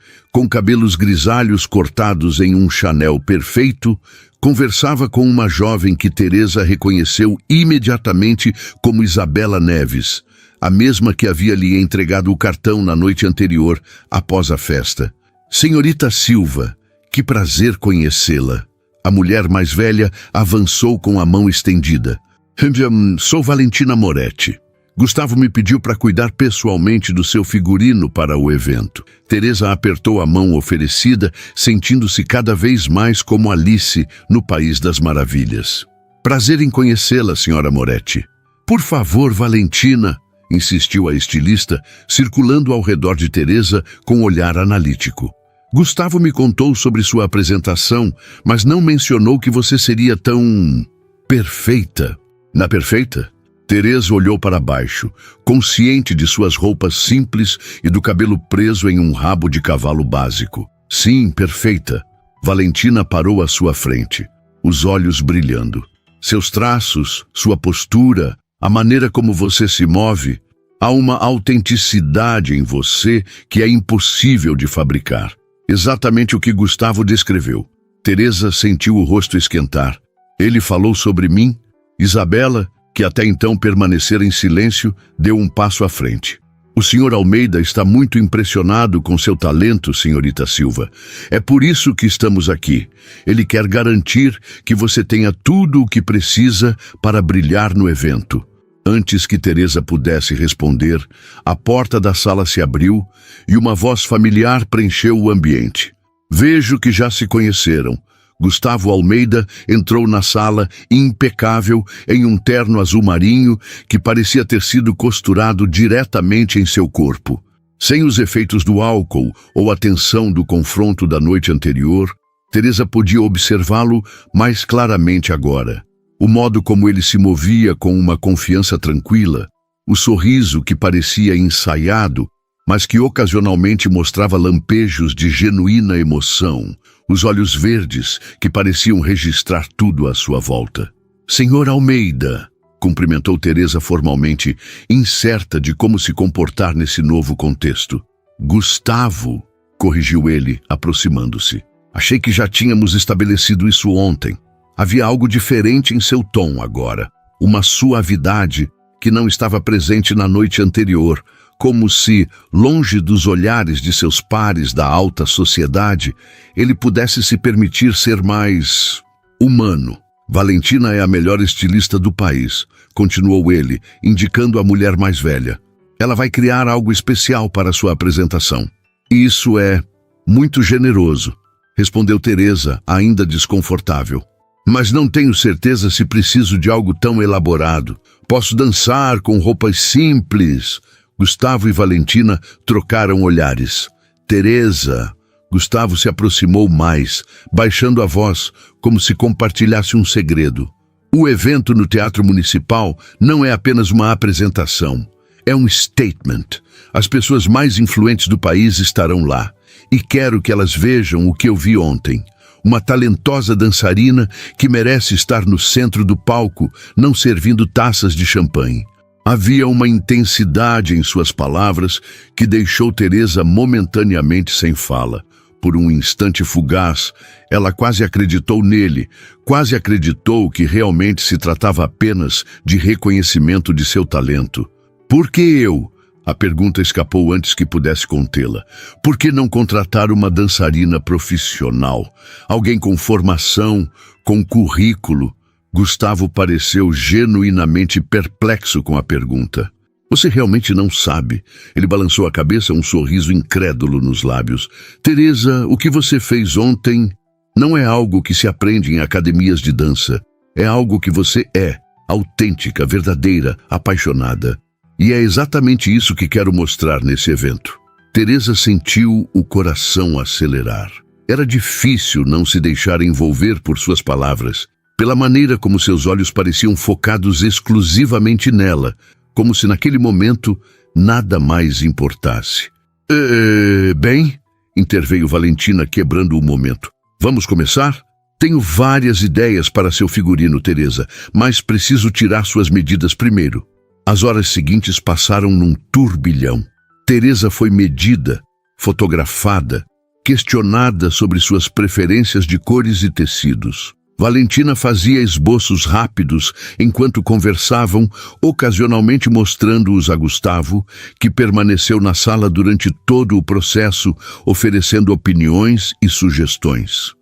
Speaker 1: com cabelos grisalhos cortados em um Chanel perfeito, Conversava com uma jovem que Teresa reconheceu imediatamente como Isabela Neves, a mesma que havia lhe entregado o cartão na noite anterior, após a festa. Senhorita Silva, que prazer conhecê-la. A mulher mais velha avançou com a mão estendida. Sou Valentina Moretti. Gustavo me pediu para cuidar pessoalmente do seu figurino para o evento. Teresa apertou a mão oferecida, sentindo-se cada vez mais como Alice no País das Maravilhas. Prazer em conhecê-la, senhora Moretti. Por favor, Valentina, insistiu a estilista, circulando ao redor de Teresa com um olhar analítico. Gustavo me contou sobre sua apresentação, mas não mencionou que você seria tão... perfeita. Na perfeita? Teresa olhou para baixo, consciente de suas roupas simples e do cabelo preso em um rabo de cavalo básico. Sim, perfeita. Valentina parou à sua frente, os olhos brilhando. Seus traços, sua postura, a maneira como você se move, há uma autenticidade em você que é impossível de fabricar. Exatamente o que Gustavo descreveu. Teresa sentiu o rosto esquentar. Ele falou sobre mim. Isabela, que até então permanecera em silêncio, deu um passo à frente. O senhor Almeida está muito impressionado com seu talento, senhorita Silva. É por isso que estamos aqui. Ele quer garantir que você tenha tudo o que precisa para brilhar no evento. Antes que Teresa pudesse responder, a porta da sala se abriu e uma voz familiar preencheu o ambiente. Vejo que já se conheceram. Gustavo Almeida entrou na sala impecável em um terno azul marinho que parecia ter sido costurado diretamente em seu corpo. Sem os efeitos do álcool ou a tensão do confronto da noite anterior, Teresa podia observá-lo mais claramente agora. O modo como ele se movia com uma confiança tranquila, o sorriso que parecia ensaiado, mas que ocasionalmente mostrava lampejos de genuína emoção, os olhos verdes que pareciam registrar tudo à sua volta. Senhor Almeida, cumprimentou Teresa formalmente, incerta de como se comportar nesse novo contexto. Gustavo, corrigiu ele, aproximando-se. Achei que já tínhamos estabelecido isso ontem. Havia algo diferente em seu tom agora, uma suavidade que não estava presente na noite anterior, como se, longe dos olhares de seus pares da alta sociedade, ele pudesse se permitir ser mais humano. Valentina é a melhor estilista do país, continuou ele, indicando a mulher mais velha. Ela vai criar algo especial para sua apresentação. Isso é muito generoso, respondeu Teresa, ainda desconfortável. Mas não tenho certeza se preciso de algo tão elaborado. Posso dançar com roupas simples. Gustavo e Valentina trocaram olhares. Teresa. Gustavo se aproximou mais, baixando a voz, como se compartilhasse um segredo. O evento no Teatro Municipal não é apenas uma apresentação. É um statement. As pessoas mais influentes do país estarão lá. E quero que elas vejam o que eu vi ontem. Uma talentosa dançarina que merece estar no centro do palco, não servindo taças de champanhe. Havia uma intensidade em suas palavras que deixou Teresa momentaneamente sem fala. Por um instante fugaz, ela quase acreditou nele, quase acreditou que realmente se tratava apenas de reconhecimento de seu talento. Por que eu? A pergunta escapou antes que pudesse contê-la. Por que não contratar uma dançarina profissional? Alguém com formação, com currículo? Gustavo pareceu genuinamente perplexo com a pergunta. Você realmente não sabe? Ele balançou a cabeça, um sorriso incrédulo nos lábios. Teresa, o que você fez ontem não é algo que se aprende em academias de dança. É algo que você é, autêntica, verdadeira, apaixonada. E é exatamente isso que quero mostrar nesse evento. Teresa sentiu o coração acelerar. Era difícil não se deixar envolver por suas palavras, pela maneira como seus olhos pareciam focados exclusivamente nela, como se naquele momento nada mais importasse. Bem, interveio Valentina, quebrando o momento. Vamos começar? Tenho várias ideias para seu figurino, Teresa, mas preciso tirar suas medidas primeiro. As horas seguintes passaram num turbilhão. Teresa foi medida, fotografada, questionada sobre suas preferências de cores e tecidos. Valentina fazia esboços rápidos enquanto conversavam, ocasionalmente mostrando-os a Gustavo, que permaneceu na sala durante todo o processo, oferecendo opiniões e sugestões.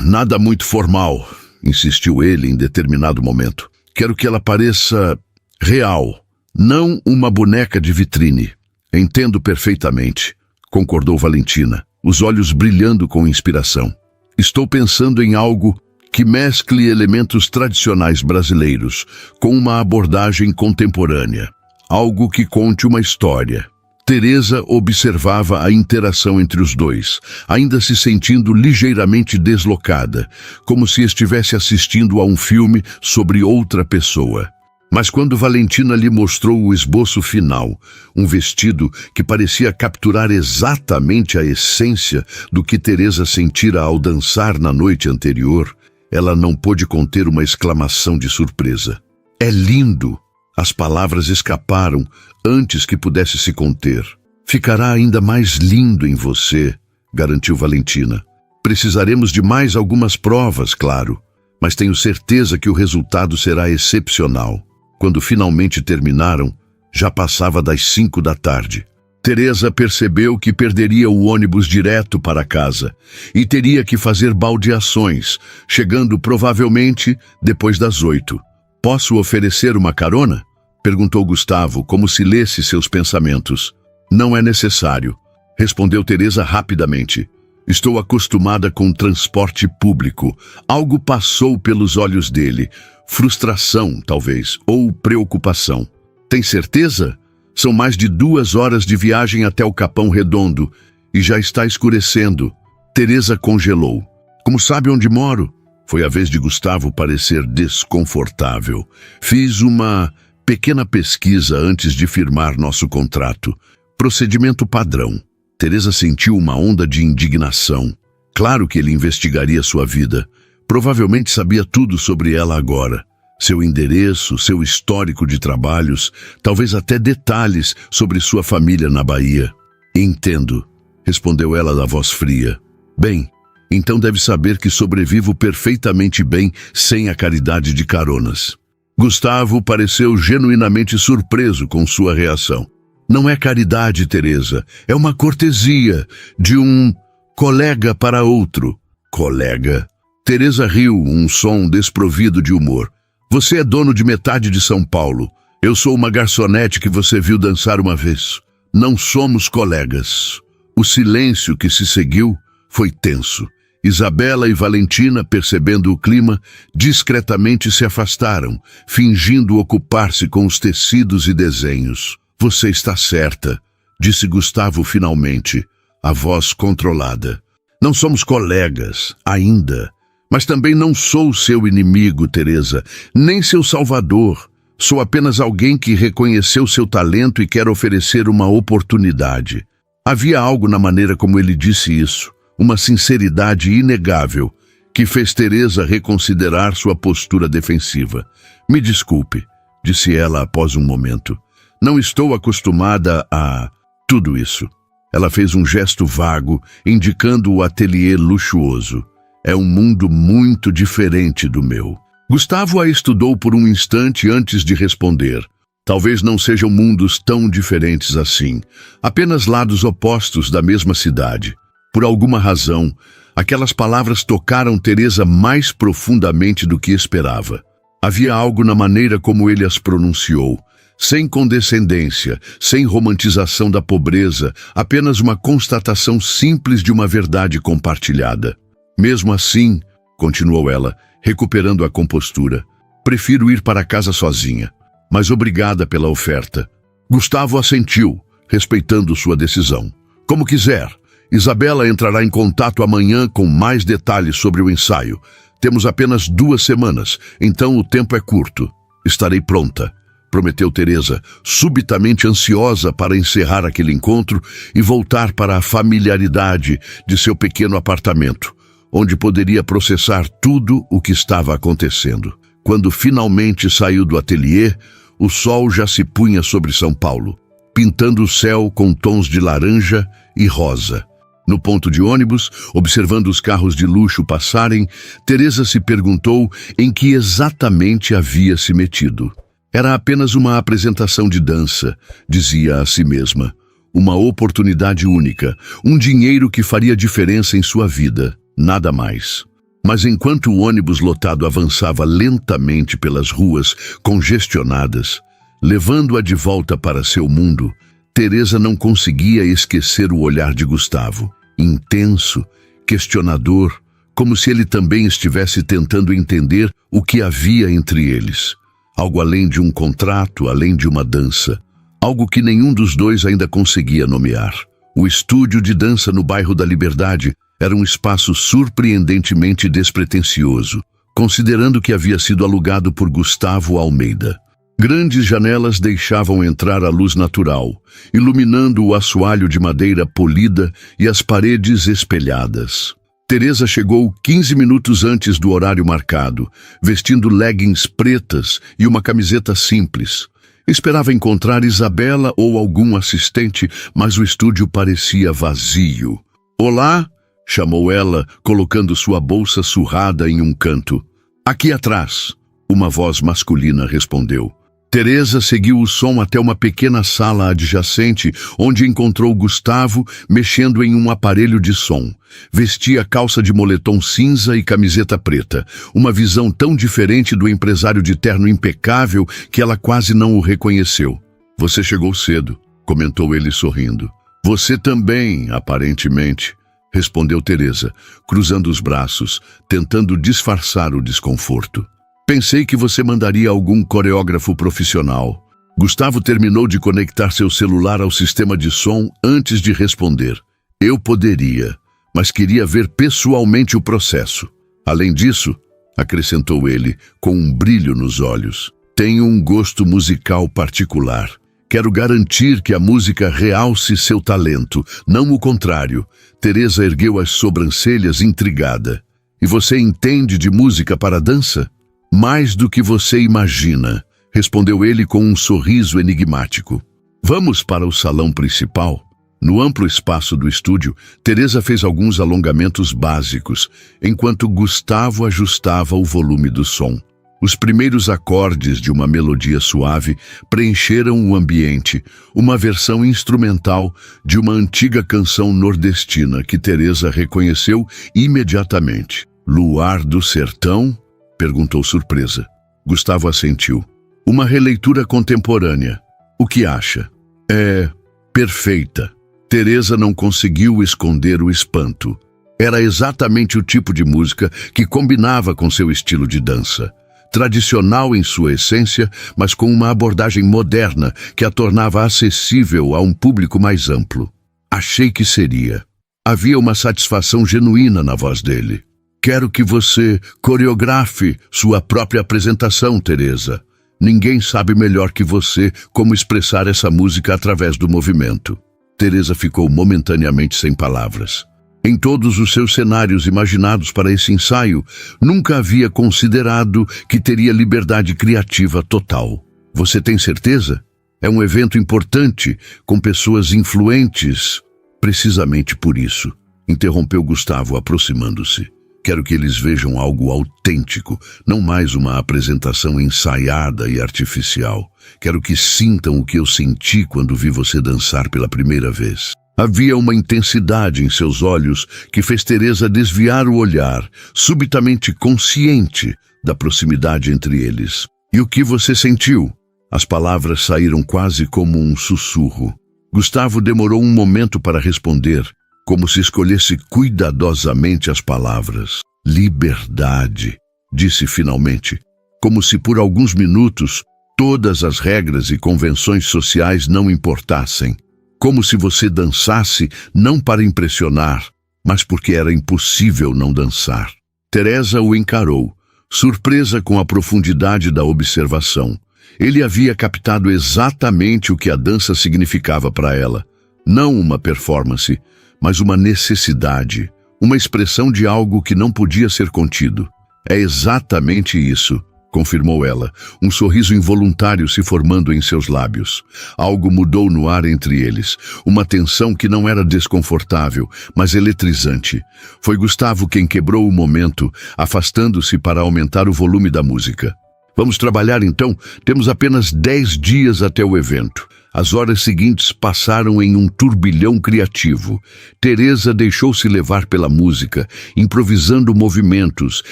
Speaker 1: Nada muito formal, insistiu ele em determinado momento. Quero que ela pareça real, não uma boneca de vitrine. Entendo perfeitamente, concordou Valentina, os olhos brilhando com inspiração. Estou pensando em algo que mescle elementos tradicionais brasileiros com uma abordagem contemporânea. Algo que conte uma história. Teresa observava a interação entre os dois, ainda se sentindo ligeiramente deslocada, como se estivesse assistindo a um filme sobre outra pessoa. Mas quando Valentina lhe mostrou o esboço final, um vestido que parecia capturar exatamente a essência do que Teresa sentira ao dançar na noite anterior, ela não pôde conter uma exclamação de surpresa. É lindo! As palavras escaparam antes que pudesse se conter. Ficará ainda mais lindo em você, garantiu Valentina. Precisaremos de mais algumas provas, claro, mas tenho certeza que o resultado será excepcional. Quando finalmente terminaram, já passava das 5 da tarde. Teresa percebeu que perderia o ônibus direto para casa e teria que fazer baldeações, chegando provavelmente depois das 8. Posso oferecer uma carona? Perguntou Gustavo, como se lesse seus pensamentos. Não é necessário, respondeu Teresa rapidamente. Estou acostumada com transporte público. Algo passou pelos olhos dele. Frustração, talvez, ou preocupação. Tem certeza? São mais de 2 horas de viagem até o Capão Redondo e já está escurecendo. Teresa congelou. Como sabe onde moro? Foi a vez de Gustavo parecer desconfortável. Fiz uma pequena pesquisa antes de firmar nosso contrato. Procedimento padrão. Teresa sentiu uma onda de indignação. Claro que ele investigaria sua vida. Provavelmente sabia tudo sobre ela agora. Seu endereço, seu histórico de trabalhos, talvez até detalhes sobre sua família na Bahia. Entendo, respondeu ela da voz fria. Bem, então deve saber que sobrevivo perfeitamente bem sem a caridade de caronas. Gustavo pareceu genuinamente surpreso com sua reação. Não é caridade, Teresa, é uma cortesia de um colega para outro. Colega? Teresa riu, um som desprovido de humor. Você é dono de metade de São Paulo. Eu sou uma garçonete que você viu dançar uma vez. Não somos colegas. O silêncio que se seguiu foi tenso. Isabela e Valentina, percebendo o clima, discretamente se afastaram, fingindo ocupar-se com os tecidos e desenhos. Você está certa, disse Gustavo finalmente, a voz controlada. Não somos colegas, ainda. Mas também não sou seu inimigo, Teresa, nem seu salvador. Sou apenas alguém que reconheceu seu talento e quer oferecer uma oportunidade. Havia algo na maneira como ele disse isso, uma sinceridade inegável, que fez Teresa reconsiderar sua postura defensiva. Me desculpe, disse ela após um momento. Não estou acostumada a tudo isso. Ela fez um gesto vago, indicando o ateliê luxuoso. É um mundo muito diferente do meu. Gustavo a estudou por um instante antes de responder. Talvez não sejam mundos tão diferentes assim, apenas lados opostos da mesma cidade. Por alguma razão, aquelas palavras tocaram Teresa mais profundamente do que esperava. Havia algo na maneira como ele as pronunciou, sem condescendência, sem romantização da pobreza, apenas uma constatação simples de uma verdade compartilhada. Mesmo assim, continuou ela, recuperando a compostura, prefiro ir para casa sozinha, mas obrigada pela oferta. Gustavo assentiu, respeitando sua decisão. Como quiser, Isabela entrará em contato amanhã com mais detalhes sobre o ensaio. Temos apenas 2 semanas, então o tempo é curto. Estarei pronta, prometeu Teresa, subitamente ansiosa para encerrar aquele encontro e voltar para a familiaridade de seu pequeno apartamento, onde poderia processar tudo o que estava acontecendo. Quando finalmente saiu do ateliê, o sol já se punha sobre São Paulo, pintando o céu com tons de laranja e rosa. No ponto de ônibus, observando os carros de luxo passarem, Teresa se perguntou em que exatamente havia se metido. Era apenas uma apresentação de dança, dizia a si mesma. Uma oportunidade única, um dinheiro que faria diferença em sua vida, nada mais. Mas enquanto o ônibus lotado avançava lentamente pelas ruas congestionadas, levando-a de volta para seu mundo, Teresa não conseguia esquecer o olhar de Gustavo, intenso, questionador, como se ele também estivesse tentando entender o que havia entre eles. Algo além de um contrato, além de uma dança. Algo que nenhum dos dois ainda conseguia nomear. O estúdio de dança no bairro da Liberdade era um espaço surpreendentemente despretensioso, considerando que havia sido alugado por Gustavo Almeida. Grandes janelas deixavam entrar a luz natural, iluminando o assoalho de madeira polida e as paredes espelhadas. Teresa chegou 15 minutos antes do horário marcado, vestindo leggings pretas e uma camiseta simples. Esperava encontrar Isabela ou algum assistente, mas o estúdio parecia vazio. "Olá!", chamou ela, colocando sua bolsa surrada em um canto. "Aqui atrás", uma voz masculina respondeu. Teresa seguiu o som até uma pequena sala adjacente, onde encontrou Gustavo mexendo em um aparelho de som. Vestia calça de moletom cinza e camiseta preta, uma visão tão diferente do empresário de terno impecável que ela quase não o reconheceu. "Você chegou cedo", comentou ele sorrindo. "Você também, aparentemente", respondeu Teresa, cruzando os braços, tentando disfarçar o desconforto. "Pensei que você mandaria algum coreógrafo profissional." Gustavo terminou de conectar seu celular ao sistema de som antes de responder. "Eu poderia, mas queria ver pessoalmente o processo. Além disso", acrescentou ele, com um brilho nos olhos, "tenho um gosto musical particular. Quero garantir que a música realce seu talento, não o contrário." Teresa ergueu as sobrancelhas intrigada. "E você entende de música para dança?" "Mais do que você imagina", respondeu ele com um sorriso enigmático. "Vamos para o salão principal." No amplo espaço do estúdio, Teresa fez alguns alongamentos básicos, enquanto Gustavo ajustava o volume do som. Os primeiros acordes de uma melodia suave preencheram o ambiente, uma versão instrumental de uma antiga canção nordestina que Teresa reconheceu imediatamente. "Luar do Sertão?", perguntou surpresa. Gustavo assentiu. "Uma releitura contemporânea. O que acha?" "É perfeita." Teresa não conseguiu esconder o espanto. Era exatamente o tipo de música que combinava com seu estilo de dança. Tradicional em sua essência, mas com uma abordagem moderna que a tornava acessível a um público mais amplo. "Achei que seria." Havia uma satisfação genuína na voz dele. "Quero que você coreografe sua própria apresentação, Teresa. Ninguém sabe melhor que você como expressar essa música através do movimento." Teresa ficou momentaneamente sem palavras. Em todos os seus cenários imaginados para esse ensaio, nunca havia considerado que teria liberdade criativa total. "Você tem certeza? É um evento importante, com pessoas influentes." "Precisamente por isso", interrompeu Gustavo, aproximando-se. "Quero que eles vejam algo autêntico, não mais uma apresentação ensaiada e artificial. Quero que sintam o que eu senti quando vi você dançar pela primeira vez." Havia uma intensidade em seus olhos que fez Teresa desviar o olhar, subitamente consciente da proximidade entre eles. "E o que você sentiu?" As palavras saíram quase como um sussurro. Gustavo demorou um momento para responder, como se escolhesse cuidadosamente as palavras. "Liberdade", disse finalmente, como se por alguns minutos todas as regras e convenções sociais não importassem. Como se você dançasse não para impressionar, mas porque era impossível não dançar. Teresa o encarou, surpresa com a profundidade da observação. Ele havia captado exatamente o que a dança significava para ela. Não uma performance, mas uma necessidade, uma expressão de algo que não podia ser contido. "É exatamente isso", confirmou ela, um sorriso involuntário se formando em seus lábios. Algo mudou no ar entre eles, uma tensão que não era desconfortável, mas eletrizante. Foi Gustavo quem quebrou o momento, afastando-se para aumentar o volume da música. Vamos trabalhar então? Temos apenas 10 dias até o evento. As horas seguintes passaram em um turbilhão criativo. Teresa deixou-se levar pela música, improvisando movimentos,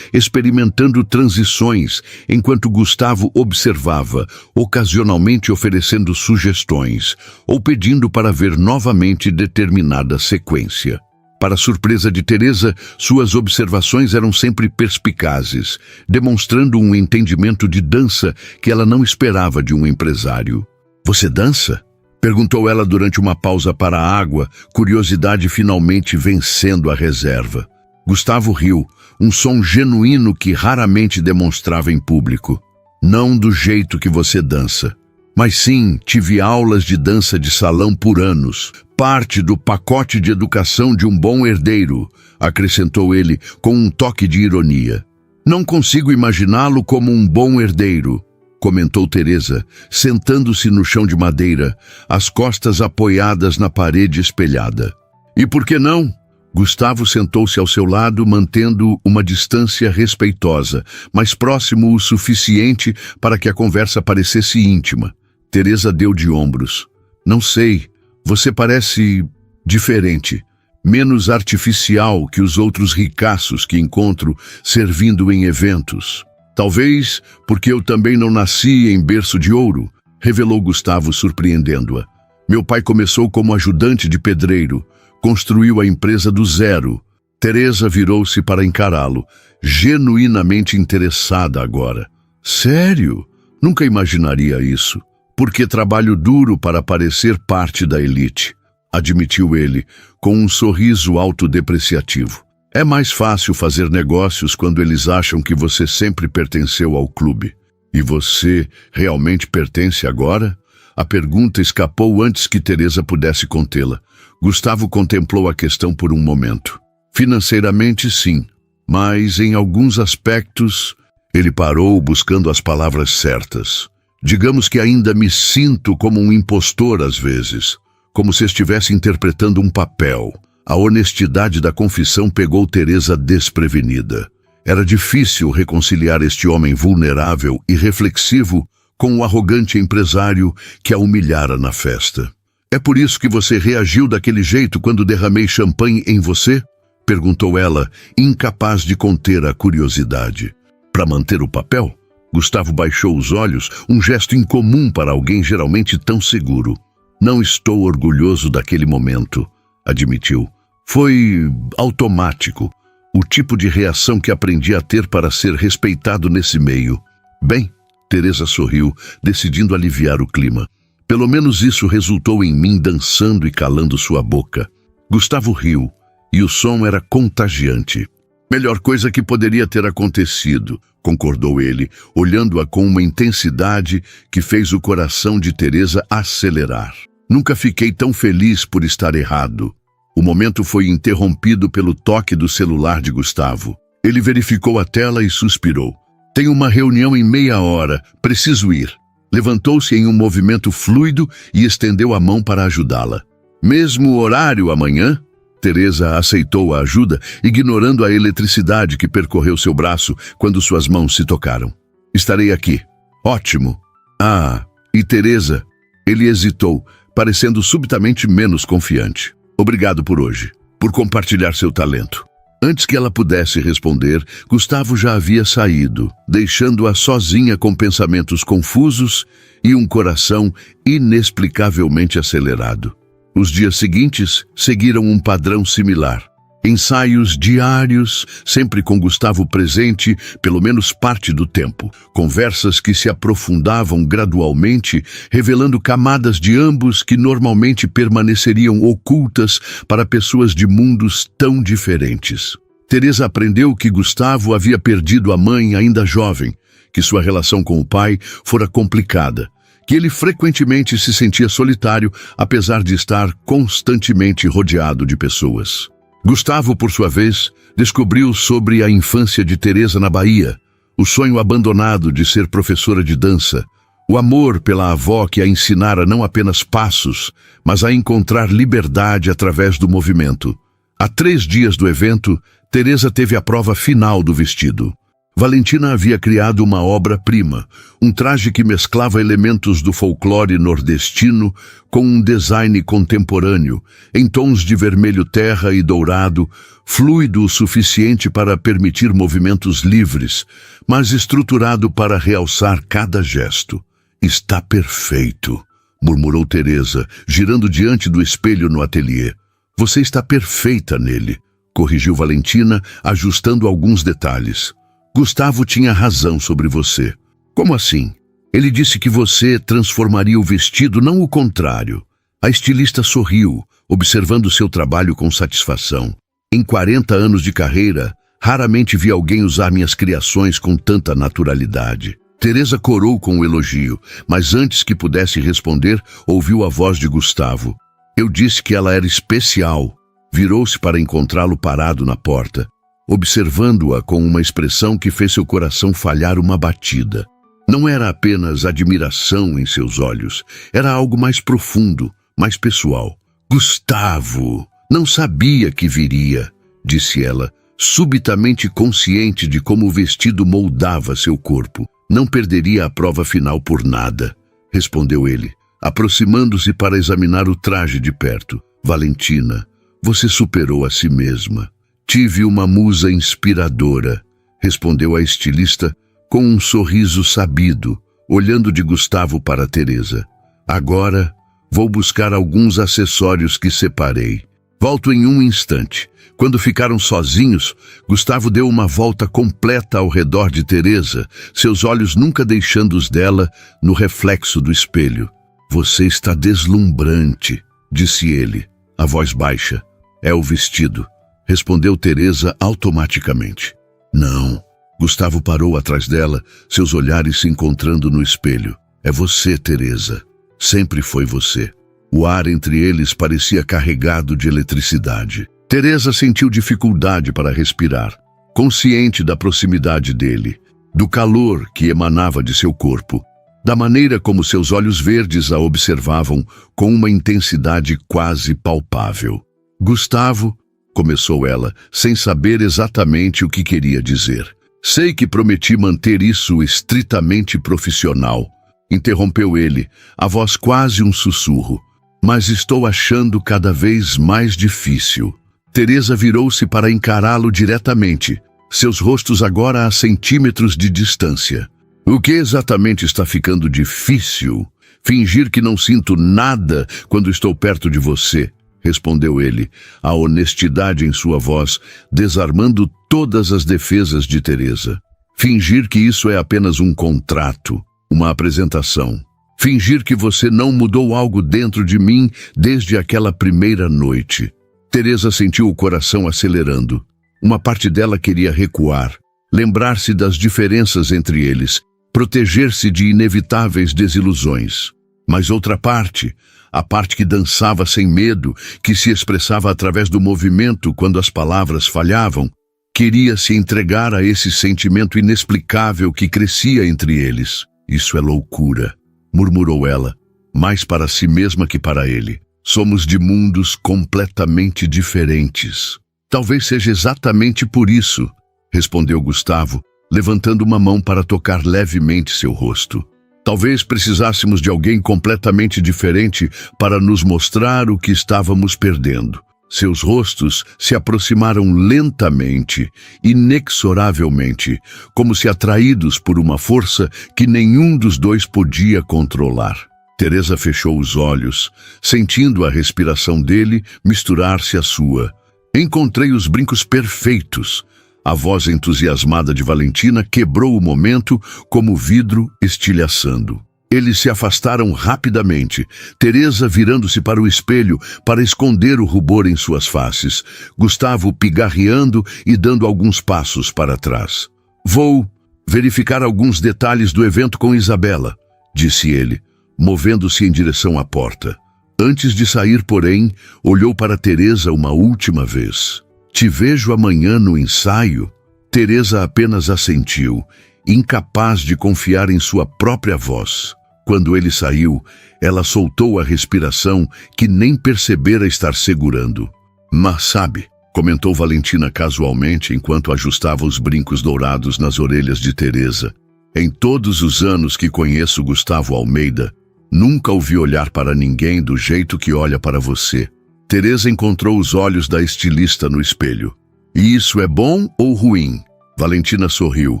Speaker 1: experimentando transições, enquanto Gustavo observava, ocasionalmente oferecendo sugestões, ou pedindo para ver novamente determinada sequência. Para surpresa de Teresa, suas observações eram sempre perspicazes, demonstrando um entendimento de dança que ela não esperava de um empresário. Você dança? Perguntou ela durante uma pausa para a água, curiosidade finalmente vencendo a reserva. Gustavo riu, um som genuíno que raramente demonstrava em público. Não do jeito que você dança. Mas sim, tive aulas de dança de salão por anos. Parte do pacote de educação de um bom herdeiro, acrescentou ele com um toque de ironia. Não consigo imaginá-lo como um bom herdeiro, comentou Teresa, sentando-se no chão de madeira, as costas apoiadas na parede espelhada. E por que não? Gustavo sentou-se ao seu lado, mantendo uma distância respeitosa, mas próximo o suficiente para que a conversa parecesse íntima. Teresa deu de ombros. Não sei, você parece diferente, menos artificial que os outros ricaços que encontro servindo em eventos. Talvez porque eu também não nasci em berço de ouro, revelou Gustavo surpreendendo-a. Meu pai começou como ajudante de pedreiro, construiu a empresa do zero. Teresa virou-se para encará-lo, genuinamente interessada agora. Sério? Nunca imaginaria isso. Porque trabalho duro para parecer parte da elite, admitiu ele, com um sorriso autodepreciativo. É mais fácil fazer negócios quando eles acham que você sempre pertenceu ao clube. E você realmente pertence agora? A pergunta escapou antes que Teresa pudesse contê-la. Gustavo contemplou a questão por um momento. Financeiramente, sim, mas em alguns aspectos... Ele parou buscando as palavras certas. Digamos que ainda me sinto como um impostor às vezes, como se estivesse interpretando um papel. A honestidade da confissão pegou Teresa desprevenida. Era difícil reconciliar este homem vulnerável e reflexivo com o arrogante empresário que a humilhara na festa. É por isso que você reagiu daquele jeito quando derramei champanhe em você? Perguntou ela, incapaz de conter a curiosidade. Para manter o papel? Gustavo baixou os olhos, um gesto incomum para alguém geralmente tão seguro. Não estou orgulhoso daquele momento, admitiu. Foi automático, o tipo de reação que aprendi a ter para ser respeitado nesse meio. Bem, Teresa sorriu, decidindo aliviar o clima. Pelo menos isso resultou em mim dançando e calando sua boca. Gustavo riu, e o som era contagiante. Melhor coisa que poderia ter acontecido, concordou ele, olhando-a com uma intensidade que fez o coração de Teresa acelerar. Nunca fiquei tão feliz por estar errado. O momento foi interrompido pelo toque do celular de Gustavo. Ele verificou a tela e suspirou. Tenho uma reunião em meia hora, preciso ir. Levantou-se em um movimento fluido e estendeu a mão para ajudá-la. Mesmo horário amanhã? Teresa aceitou a ajuda, ignorando a eletricidade que percorreu seu braço quando suas mãos se tocaram. Estarei aqui. Ótimo. Ah, e Teresa? Ele hesitou, parecendo subitamente menos confiante. Obrigado por hoje, por compartilhar seu talento. Antes que ela pudesse responder, Gustavo já havia saído, deixando-a sozinha com pensamentos confusos e um coração inexplicavelmente acelerado. Os dias seguintes seguiram um padrão similar. Ensaios diários, sempre com Gustavo presente, pelo menos parte do tempo. Conversas que se aprofundavam gradualmente, revelando camadas de ambos que normalmente permaneceriam ocultas para pessoas de mundos tão diferentes. Teresa aprendeu que Gustavo havia perdido a mãe ainda jovem, que sua relação com o pai fora complicada, que ele frequentemente se sentia solitário, apesar de estar constantemente rodeado de pessoas. Gustavo, por sua vez, descobriu sobre a infância de Teresa na Bahia, o sonho abandonado de ser professora de dança, o amor pela avó que a ensinara não apenas passos, mas a encontrar liberdade através do movimento. Há 3 dias do evento, Teresa teve a prova final do vestido. Valentina havia criado uma obra-prima, um traje que mesclava elementos do folclore nordestino com um design contemporâneo, em tons de vermelho terra e dourado, fluido o suficiente para permitir movimentos livres, mas estruturado para realçar cada gesto. "Está perfeito", murmurou Teresa, girando diante do espelho no ateliê. "Você está perfeita nele", corrigiu Valentina, ajustando alguns detalhes. "Gustavo tinha razão sobre você." "Como assim?" "Ele disse que você transformaria o vestido, não o contrário." A estilista sorriu, observando seu trabalho com satisfação. "Em 40 anos de carreira, raramente vi alguém usar minhas criações com tanta naturalidade." Teresa corou com o elogio, mas antes que pudesse responder, ouviu a voz de Gustavo. "Eu disse que ela era especial." Virou-se para encontrá-lo parado na porta, observando-a com uma expressão que fez seu coração falhar uma batida. Não era apenas admiração em seus olhos, era algo mais profundo, mais pessoal. "Gustavo, não sabia que viria", disse ela, subitamente consciente de como o vestido moldava seu corpo. "Não perderia a prova final por nada", respondeu ele, aproximando-se para examinar o traje de perto. "Valentina, você superou a si mesma." "Tive uma musa inspiradora", respondeu a estilista com um sorriso sabido, olhando de Gustavo para Teresa. "Agora vou buscar alguns acessórios que separei. Volto em um instante." Quando ficaram sozinhos, Gustavo deu uma volta completa ao redor de Teresa, seus olhos nunca deixando os dela no reflexo do espelho. "Você está deslumbrante", disse ele, a voz baixa. "É o vestido", respondeu Teresa automaticamente. "Não." Gustavo parou atrás dela, seus olhares se encontrando no espelho. "É você, Teresa. Sempre foi você." O ar entre eles parecia carregado de eletricidade. Teresa sentiu dificuldade para respirar, consciente da proximidade dele, do calor que emanava de seu corpo, da maneira como seus olhos verdes a observavam com uma intensidade quase palpável. "Gustavo", começou ela, sem saber exatamente o que queria dizer. "Sei que prometi manter isso estritamente profissional", interrompeu ele, a voz quase um sussurro. "Mas estou achando cada vez mais difícil." Teresa virou-se para encará-lo diretamente, seus rostos agora a centímetros de distância. "O que exatamente está ficando difícil?" "Fingir que não sinto nada quando estou perto de você", respondeu ele, a honestidade em sua voz, desarmando todas as defesas de Teresa. "Fingir que isso é apenas um contrato, uma apresentação. Fingir que você não mudou algo dentro de mim desde aquela primeira noite." Teresa sentiu o coração acelerando. Uma parte dela queria recuar, lembrar-se das diferenças entre eles, proteger-se de inevitáveis desilusões. Mas outra parte, a parte que dançava sem medo, que se expressava através do movimento quando as palavras falhavam, queria se entregar a esse sentimento inexplicável que crescia entre eles. "Isso é loucura", murmurou ela, mais para si mesma que para ele. "Somos de mundos completamente diferentes." "Talvez seja exatamente por isso", respondeu Gustavo, levantando uma mão para tocar levemente seu rosto. "Talvez precisássemos de alguém completamente diferente para nos mostrar o que estávamos perdendo." Seus rostos se aproximaram lentamente, inexoravelmente, como se atraídos por uma força que nenhum dos dois podia controlar. Teresa fechou os olhos, sentindo a respiração dele misturar-se à sua. "Encontrei os brincos perfeitos." A voz entusiasmada de Valentina quebrou o momento como vidro estilhaçando. Eles se afastaram rapidamente, Teresa virando-se para o espelho para esconder o rubor em suas faces, Gustavo pigarreando e dando alguns passos para trás. "Vou verificar alguns detalhes do evento com Isabela", disse ele, movendo-se em direção à porta. Antes de sair, porém, olhou para Teresa uma última vez. "Te vejo amanhã no ensaio?" Teresa apenas assentiu, incapaz de confiar em sua própria voz. Quando ele saiu, ela soltou a respiração que nem percebera estar segurando. Mas sabe, comentou Valentina casualmente enquanto ajustava os brincos dourados nas orelhas de Teresa, em todos os anos que conheço Gustavo Almeida, nunca o vi olhar para ninguém do jeito que olha para você. Teresa encontrou os olhos da estilista no espelho. E isso é bom ou ruim? Valentina sorriu,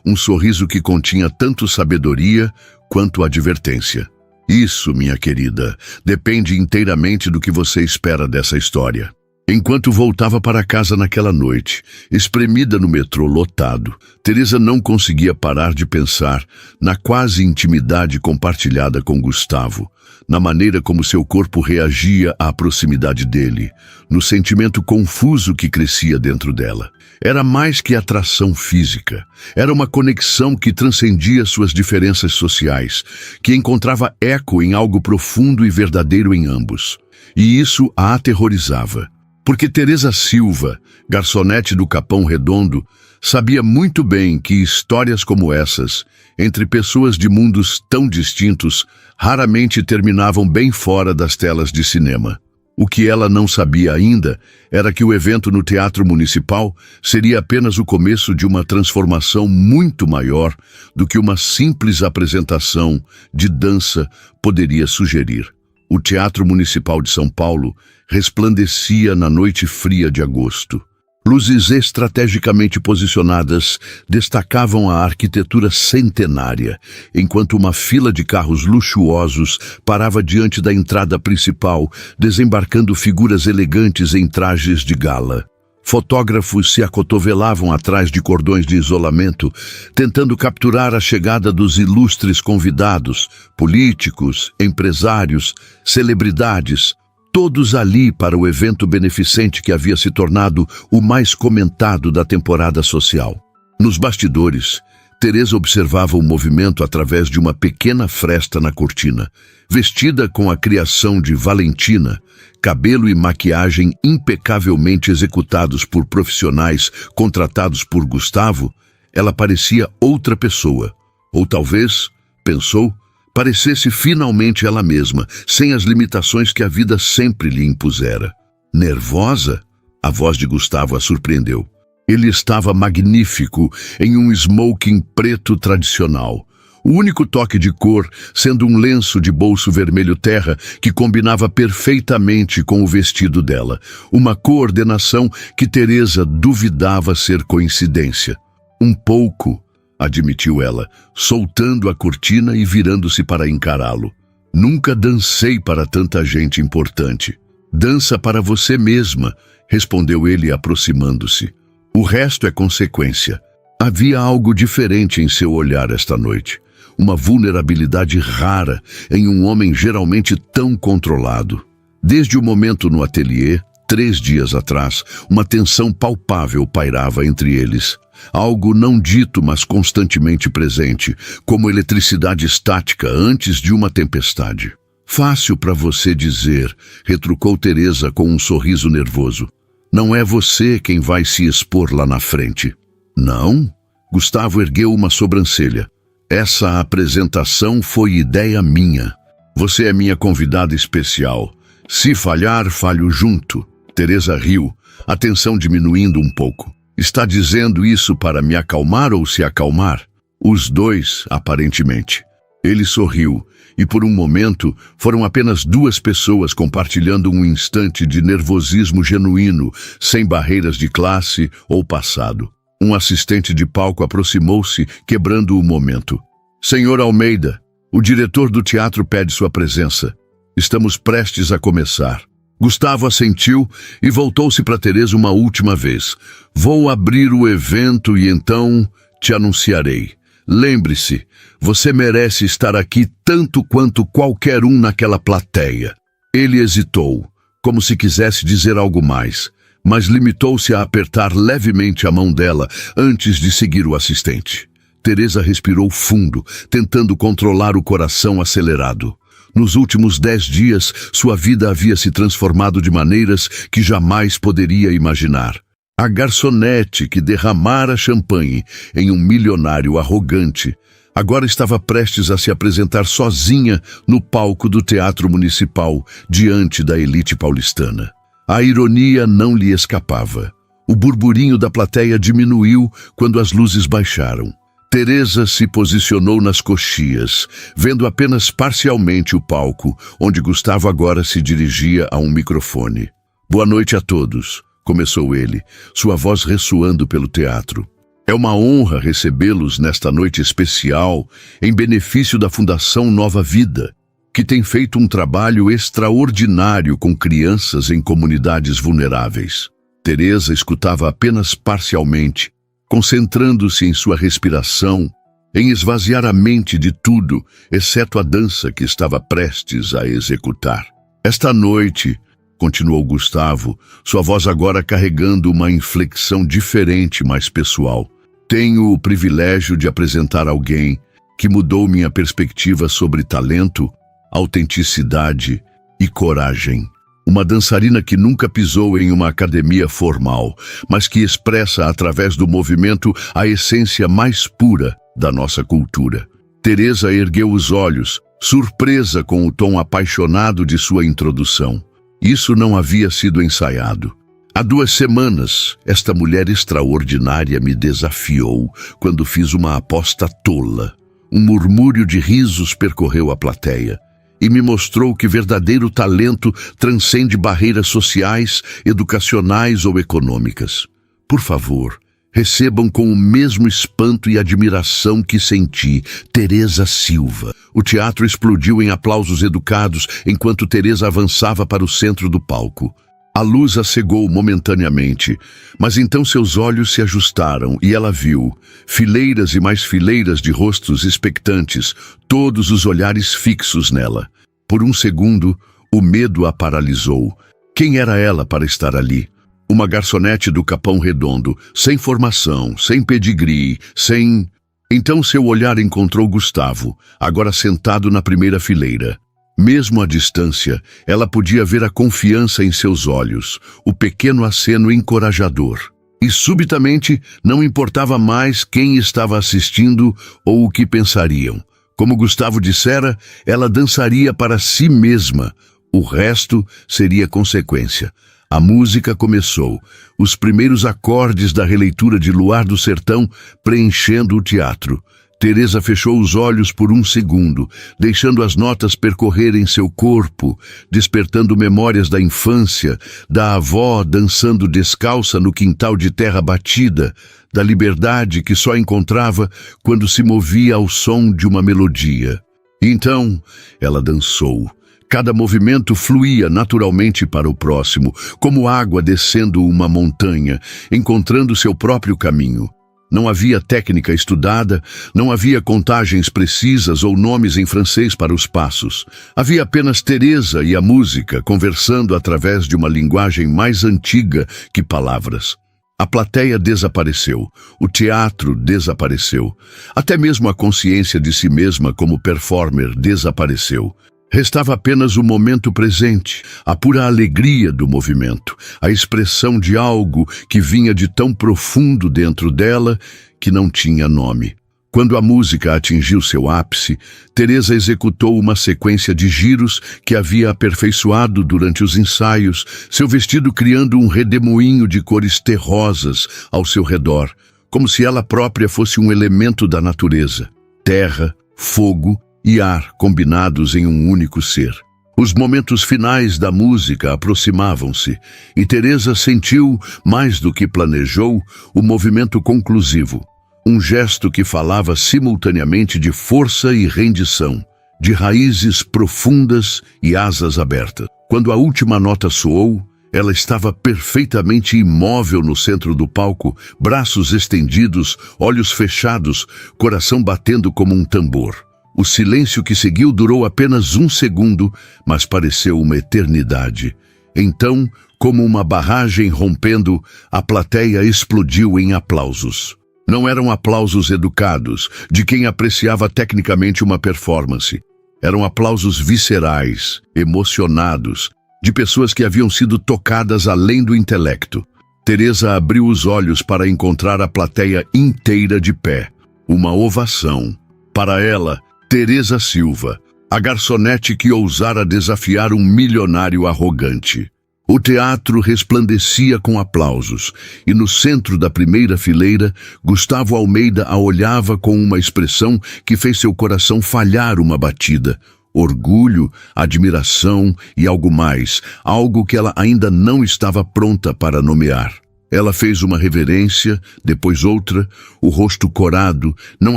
Speaker 1: um sorriso que continha tanto sabedoria quanto advertência. Isso, minha querida, depende inteiramente do que você espera dessa história. Enquanto voltava para casa naquela noite, espremida no metrô lotado, Teresa não conseguia parar de pensar na quase intimidade compartilhada com Gustavo, na maneira como seu corpo reagia à proximidade dele, no sentimento confuso que crescia dentro dela. Era mais que atração física, era uma conexão que transcendia suas diferenças sociais, que encontrava eco em algo profundo e verdadeiro em ambos. E isso a aterrorizava. Porque Teresa Silva, garçonete do Capão Redondo, sabia muito bem que histórias como essas, entre pessoas de mundos tão distintos, raramente terminavam bem fora das telas de cinema. O que ela não sabia ainda era que o evento no Teatro Municipal seria apenas o começo de uma transformação muito maior do que uma simples apresentação de dança poderia sugerir. O Teatro Municipal de São Paulo resplandecia na noite fria de agosto. Luzes estrategicamente posicionadas destacavam a arquitetura centenária, enquanto uma fila de carros luxuosos parava diante da entrada principal, desembarcando figuras elegantes em trajes de gala. Fotógrafos se acotovelavam atrás de cordões de isolamento, tentando capturar a chegada dos ilustres convidados, políticos, empresários, celebridades, todos ali para o evento beneficente que havia se tornado o mais comentado da temporada social. Nos bastidores, Teresa observava o movimento através de uma pequena fresta na cortina. Vestida com a criação de Valentina, cabelo e maquiagem impecavelmente executados por profissionais contratados por Gustavo, ela parecia outra pessoa. Ou talvez, pensou, parecesse finalmente ela mesma, sem as limitações que a vida sempre lhe impusera. Nervosa? A voz de Gustavo a surpreendeu. Ele estava magnífico, em um smoking preto tradicional. O único toque de cor sendo um lenço de bolso vermelho terra que combinava perfeitamente com o vestido dela. Uma coordenação que Teresa duvidava ser coincidência. Um pouco, admitiu ela, soltando a cortina e virando-se para encará-lo. Nunca dancei para tanta gente importante. Dança para você mesma, respondeu ele aproximando-se. O resto é consequência. Havia algo diferente em seu olhar esta noite. Uma vulnerabilidade rara em um homem geralmente tão controlado. Desde o momento no ateliê, 3 dias atrás, uma tensão palpável pairava entre eles. Algo não dito, mas constantemente presente, como eletricidade estática antes de uma tempestade. Fácil para você dizer, retrucou Teresa com um sorriso nervoso. Não é você quem vai se expor lá na frente. Não? Gustavo ergueu uma sobrancelha. Essa apresentação foi ideia minha. Você é minha convidada especial. Se falhar, falho junto. Teresa riu, a tensão diminuindo um pouco. Está dizendo isso para me acalmar ou se acalmar? Os dois, aparentemente. Ele sorriu, e por um momento foram apenas 2 pessoas compartilhando um instante de nervosismo genuíno, sem barreiras de classe ou passado. Um assistente de palco aproximou-se, quebrando o momento. Senhor Almeida, o diretor do teatro pede sua presença. Estamos prestes a começar. Gustavo assentiu e voltou-se para Teresa uma última vez. Vou abrir o evento e então te anunciarei. Lembre-se, você merece estar aqui tanto quanto qualquer um naquela plateia. Ele hesitou, como se quisesse dizer algo mais, mas limitou-se a apertar levemente a mão dela antes de seguir o assistente. Teresa respirou fundo, tentando controlar o coração acelerado. Nos últimos 10 dias, sua vida havia se transformado de maneiras que jamais poderia imaginar. A garçonete que derramara champanhe em um milionário arrogante agora estava prestes a se apresentar sozinha no palco do Teatro Municipal diante da elite paulistana. A ironia não lhe escapava. O burburinho da plateia diminuiu quando as luzes baixaram. Teresa se posicionou nas coxias, vendo apenas parcialmente o palco, onde Gustavo agora se dirigia a um microfone. "Boa noite a todos", começou ele, sua voz ressoando pelo teatro. "É uma honra recebê-los nesta noite especial em benefício da Fundação Nova Vida, que tem feito um trabalho extraordinário com crianças em comunidades vulneráveis." Teresa escutava apenas parcialmente, concentrando-se em sua respiração, em esvaziar a mente de tudo, exceto a dança que estava prestes a executar. "Esta noite", continuou Gustavo, sua voz agora carregando uma inflexão diferente, mais pessoal, "tenho o privilégio de apresentar alguém que mudou minha perspectiva sobre talento, autenticidade e coragem. Uma dançarina que nunca pisou em uma academia formal, mas que expressa através do movimento a essência mais pura da nossa cultura." Teresa ergueu os olhos, surpresa com o tom apaixonado de sua introdução. Isso não havia sido ensaiado. "Há 2 semanas, esta mulher extraordinária me desafiou quando fiz uma aposta tola. Um murmúrio de risos percorreu a plateia e me mostrou que verdadeiro talento transcende barreiras sociais, educacionais ou econômicas. Por favor, recebam com o mesmo espanto e admiração que senti Teresa Silva." O teatro explodiu em aplausos educados enquanto Teresa avançava para o centro do palco. A luz a cegou momentaneamente, mas então seus olhos se ajustaram e ela viu fileiras e mais fileiras de rostos expectantes, todos os olhares fixos nela. Por um segundo, o medo a paralisou. Quem era ela para estar ali? Uma garçonete do Capão Redondo, sem formação, sem pedigree, sem... Então seu olhar encontrou Gustavo, agora sentado na primeira fileira. Mesmo à distância, ela podia ver a confiança em seus olhos, o pequeno aceno encorajador. E subitamente não importava mais quem estava assistindo ou o que pensariam. Como Gustavo dissera, ela dançaria para si mesma. O resto seria consequência. A música começou, os primeiros acordes da releitura de Luar do Sertão preenchendo o teatro. Teresa fechou os olhos por um segundo, deixando as notas percorrerem seu corpo, despertando memórias da infância, da avó dançando descalça no quintal de terra batida, da liberdade que só encontrava quando se movia ao som de uma melodia. Então, ela dançou. Cada movimento fluía naturalmente para o próximo, como água descendo uma montanha, encontrando seu próprio caminho. Não havia técnica estudada, não havia contagens precisas ou nomes em francês para os passos. Havia apenas Teresa e a música conversando através de uma linguagem mais antiga que palavras. A plateia desapareceu, o teatro desapareceu, até mesmo a consciência de si mesma como performer desapareceu. Restava apenas o momento presente, a pura alegria do movimento, a expressão de algo que vinha de tão profundo dentro dela que não tinha nome. Quando a música atingiu seu ápice, Teresa executou uma sequência de giros que havia aperfeiçoado durante os ensaios, seu vestido criando um redemoinho de cores terrosas ao seu redor, como se ela própria fosse um elemento da natureza. Terra, fogo e ar combinados em um único ser. Os momentos finais da música aproximavam-se e Teresa sentiu, mais do que planejou, o movimento conclusivo. Um gesto que falava simultaneamente de força e rendição, de raízes profundas e asas abertas. Quando a última nota soou, ela estava perfeitamente imóvel no centro do palco, braços estendidos, olhos fechados, coração batendo como um tambor. O silêncio que seguiu durou apenas um segundo, mas pareceu uma eternidade. Então, como uma barragem rompendo, a plateia explodiu em aplausos. Não eram aplausos educados, de quem apreciava tecnicamente uma performance. Eram aplausos viscerais, emocionados, de pessoas que haviam sido tocadas além do intelecto. Teresa abriu os olhos para encontrar a plateia inteira de pé. Uma ovação. Para ela, Teresa Silva, a garçonete que ousara desafiar um milionário arrogante. O teatro resplandecia com aplausos, e no centro da primeira fileira, Gustavo Almeida a olhava com uma expressão que fez seu coração falhar uma batida. Orgulho, admiração e algo mais, algo que ela ainda não estava pronta para nomear. Ela fez uma reverência, depois outra, o rosto corado, não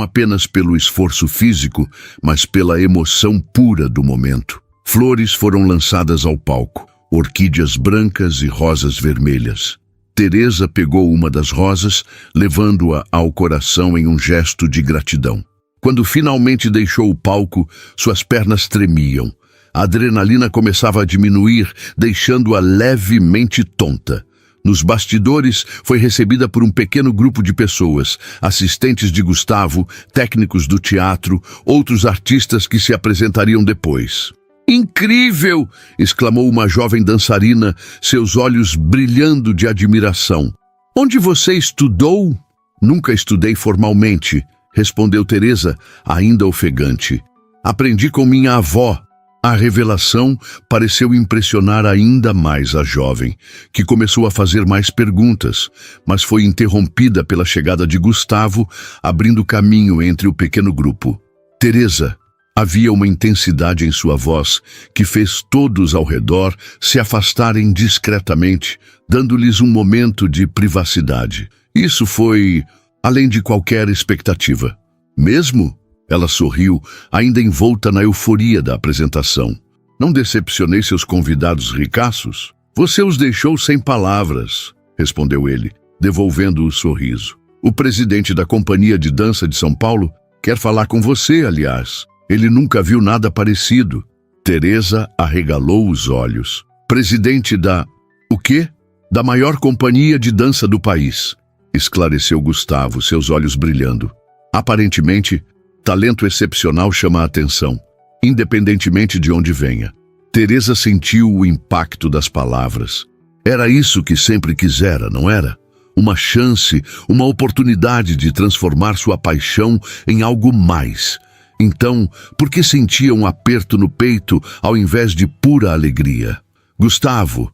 Speaker 1: apenas pelo esforço físico, mas pela emoção pura do momento. Flores foram lançadas ao palco, orquídeas brancas e rosas vermelhas. Teresa pegou uma das rosas, levando-a ao coração em um gesto de gratidão. Quando finalmente deixou o palco, suas pernas tremiam. A adrenalina começava a diminuir, deixando-a levemente tonta. Nos bastidores, foi recebida por um pequeno grupo de pessoas, assistentes de Gustavo, técnicos do teatro, outros artistas que se apresentariam depois. "Incrível!" exclamou uma jovem dançarina, seus olhos brilhando de admiração. "Onde você estudou?" "Nunca estudei formalmente", respondeu Teresa, ainda ofegante. "Aprendi com minha avó." A revelação pareceu impressionar ainda mais a jovem, que começou a fazer mais perguntas, mas foi interrompida pela chegada de Gustavo, abrindo caminho entre o pequeno grupo. "Teresa." Havia uma intensidade em sua voz que fez todos ao redor se afastarem discretamente, dando-lhes um momento de privacidade. Isso foi além de qualquer expectativa. "Mesmo?" Ela sorriu, ainda envolta na euforia da apresentação. "Não decepcionei seus convidados ricaços? Você os deixou sem palavras", respondeu ele, devolvendo o sorriso. "O presidente da Companhia de Dança de São Paulo quer falar com você, aliás. Ele nunca viu nada parecido." Teresa arregalou os olhos. "Presidente da... o quê?" "Da maior companhia de dança do país", esclareceu Gustavo, seus olhos brilhando. "Aparentemente, talento excepcional chama a atenção, independentemente de onde venha." Teresa sentiu o impacto das palavras. Era isso que sempre quisera, não era? Uma chance, uma oportunidade de transformar sua paixão em algo mais. Então, por que sentia um aperto no peito ao invés de pura alegria? "Gustavo,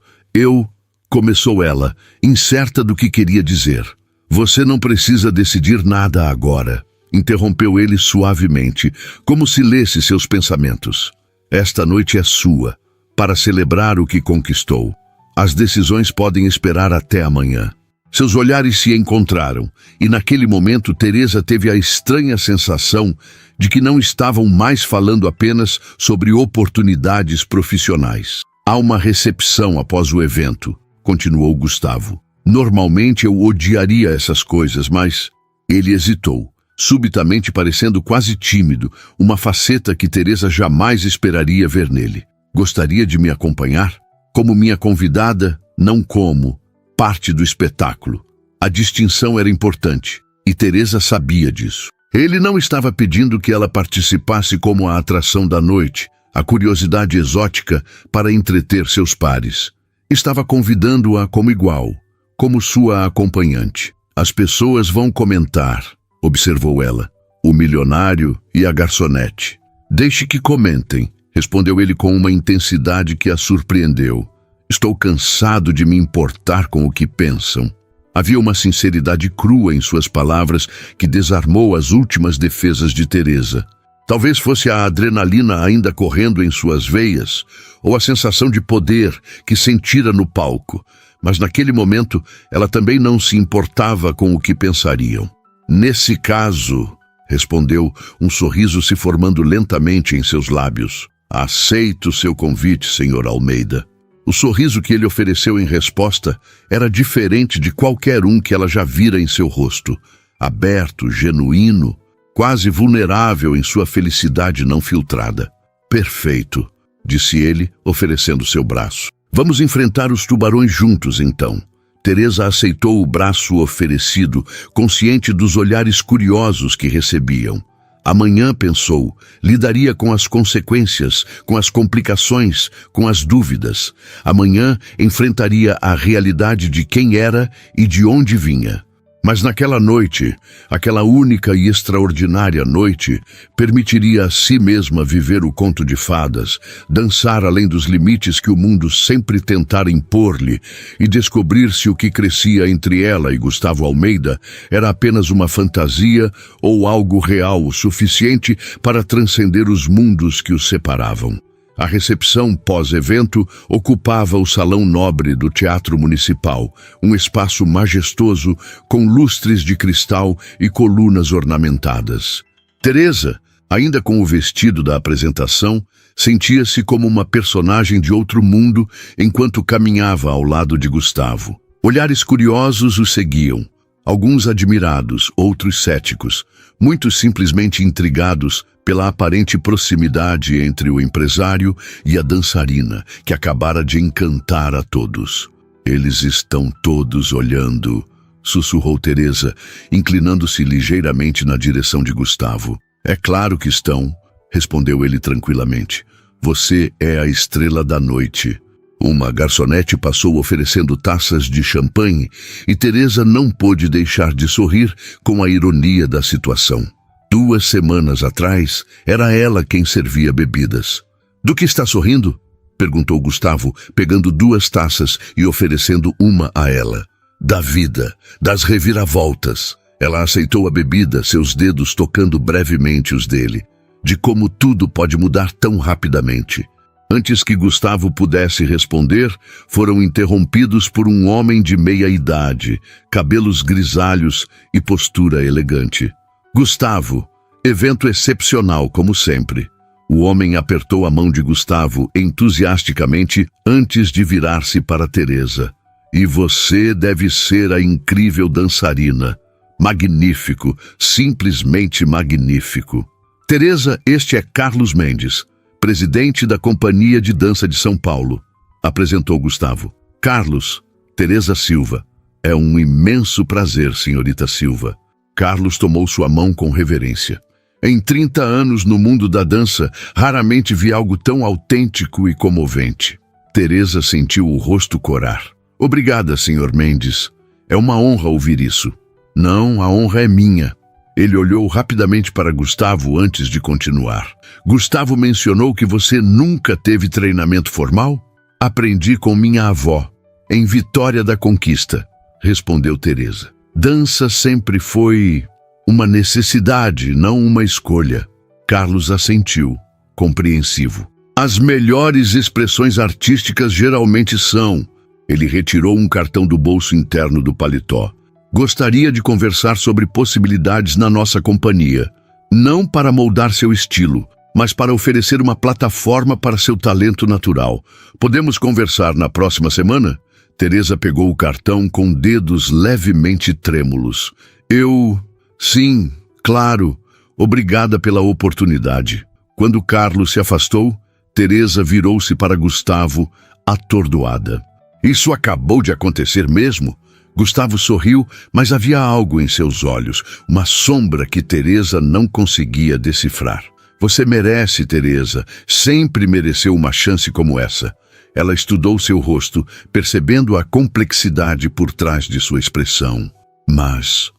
Speaker 1: começou ela, incerta do que queria dizer. "Você não precisa decidir nada agora", interrompeu ele suavemente, como se lesse seus pensamentos. "Esta noite é sua, para celebrar o que conquistou. As decisões podem esperar até amanhã." Seus olhares se encontraram, e naquele momento Teresa teve a estranha sensação de que não estavam mais falando apenas sobre oportunidades profissionais. "Há uma recepção após o evento", continuou Gustavo. "Normalmente eu odiaria essas coisas, mas..." Ele hesitou, subitamente parecendo quase tímido, uma faceta que Teresa jamais esperaria ver nele. "Gostaria de me acompanhar? Como minha convidada, não como parte do espetáculo." A distinção era importante, e Teresa sabia disso. Ele não estava pedindo que ela participasse como a atração da noite, a curiosidade exótica para entreter seus pares. Estava convidando-a como igual, como sua acompanhante. "As pessoas vão comentar", observou ela, "o milionário e a garçonete." "Deixe que comentem", respondeu ele com uma intensidade que a surpreendeu. "Estou cansado de me importar com o que pensam." Havia uma sinceridade crua em suas palavras que desarmou as últimas defesas de Teresa. Talvez fosse a adrenalina ainda correndo em suas veias, ou a sensação de poder que sentira no palco, mas naquele momento ela também não se importava com o que pensariam. "Nesse caso", respondeu, um sorriso se formando lentamente em seus lábios, "aceito seu convite, Sr. Almeida." O sorriso que ele ofereceu em resposta era diferente de qualquer um que ela já vira em seu rosto. Aberto, genuíno, quase vulnerável em sua felicidade não filtrada. "Perfeito", disse ele, oferecendo seu braço. "Vamos enfrentar os tubarões juntos, então." Teresa aceitou o braço oferecido, consciente dos olhares curiosos que recebiam. Amanhã, pensou, lidaria com as consequências, com as complicações, com as dúvidas. Amanhã enfrentaria a realidade de quem era e de onde vinha. Mas naquela noite, aquela única e extraordinária noite, permitiria a si mesma viver o conto de fadas, dançar além dos limites que o mundo sempre tentara impor-lhe e descobrir se o que crescia entre ela e Gustavo Almeida era apenas uma fantasia ou algo real o suficiente para transcender os mundos que os separavam. A recepção pós-evento ocupava o salão nobre do Teatro Municipal, um espaço majestoso com lustres de cristal e colunas ornamentadas. Teresa, ainda com o vestido da apresentação, sentia-se como uma personagem de outro mundo enquanto caminhava ao lado de Gustavo. Olhares curiosos o seguiam, alguns admirados, outros céticos, muitos simplesmente intrigados pela aparente proximidade entre o empresário e a dançarina, que acabara de encantar a todos. Eles estão todos olhando, sussurrou Teresa, inclinando-se ligeiramente na direção de Gustavo. É claro que estão, respondeu ele tranquilamente. Você é a estrela da noite. Uma garçonete passou oferecendo taças de champanhe e Teresa não pôde deixar de sorrir com a ironia da situação. 2 semanas atrás, era ela quem servia bebidas. Do que está sorrindo? Perguntou Gustavo, pegando 2 taças e oferecendo uma a ela. Da vida, das reviravoltas. Ela aceitou a bebida, seus dedos tocando brevemente os dele. De como tudo pode mudar tão rapidamente. Antes que Gustavo pudesse responder, foram interrompidos por um homem de meia idade, cabelos grisalhos e postura elegante. Gustavo, evento excepcional como sempre. O homem apertou a mão de Gustavo entusiasticamente antes de virar-se para Teresa. E você deve ser a incrível dançarina. Magnífico, simplesmente magnífico. Teresa, este é Carlos Mendes, presidente da Companhia de Dança de São Paulo, apresentou Gustavo. Carlos, Teresa Silva. É um imenso prazer, senhorita Silva. Carlos tomou sua mão com reverência. Em 30 anos no mundo da dança, raramente vi algo tão autêntico e comovente. Teresa sentiu o rosto corar. Obrigada, senhor Mendes. É uma honra ouvir isso. Não, a honra é minha. Ele olhou rapidamente para Gustavo antes de continuar. Gustavo mencionou que você nunca teve treinamento formal? Aprendi com minha avó, em Vitória da Conquista, respondeu Teresa. Dança sempre foi uma necessidade, não uma escolha. Carlos assentiu, compreensivo. As melhores expressões artísticas geralmente são. Ele retirou um cartão do bolso interno do paletó. Gostaria de conversar sobre possibilidades na nossa companhia. Não para moldar seu estilo, mas para oferecer uma plataforma para seu talento natural. Podemos conversar na próxima semana? Teresa pegou o cartão com dedos levemente trêmulos. Sim, claro. Obrigada pela oportunidade. Quando Carlos se afastou, Teresa virou-se para Gustavo, atordoada. Isso acabou de acontecer mesmo? Gustavo sorriu, mas havia algo em seus olhos, uma sombra que Teresa não conseguia decifrar. Você merece, Teresa. Sempre mereceu uma chance como essa. Ela estudou seu rosto, percebendo a complexidade por trás de sua expressão. Mas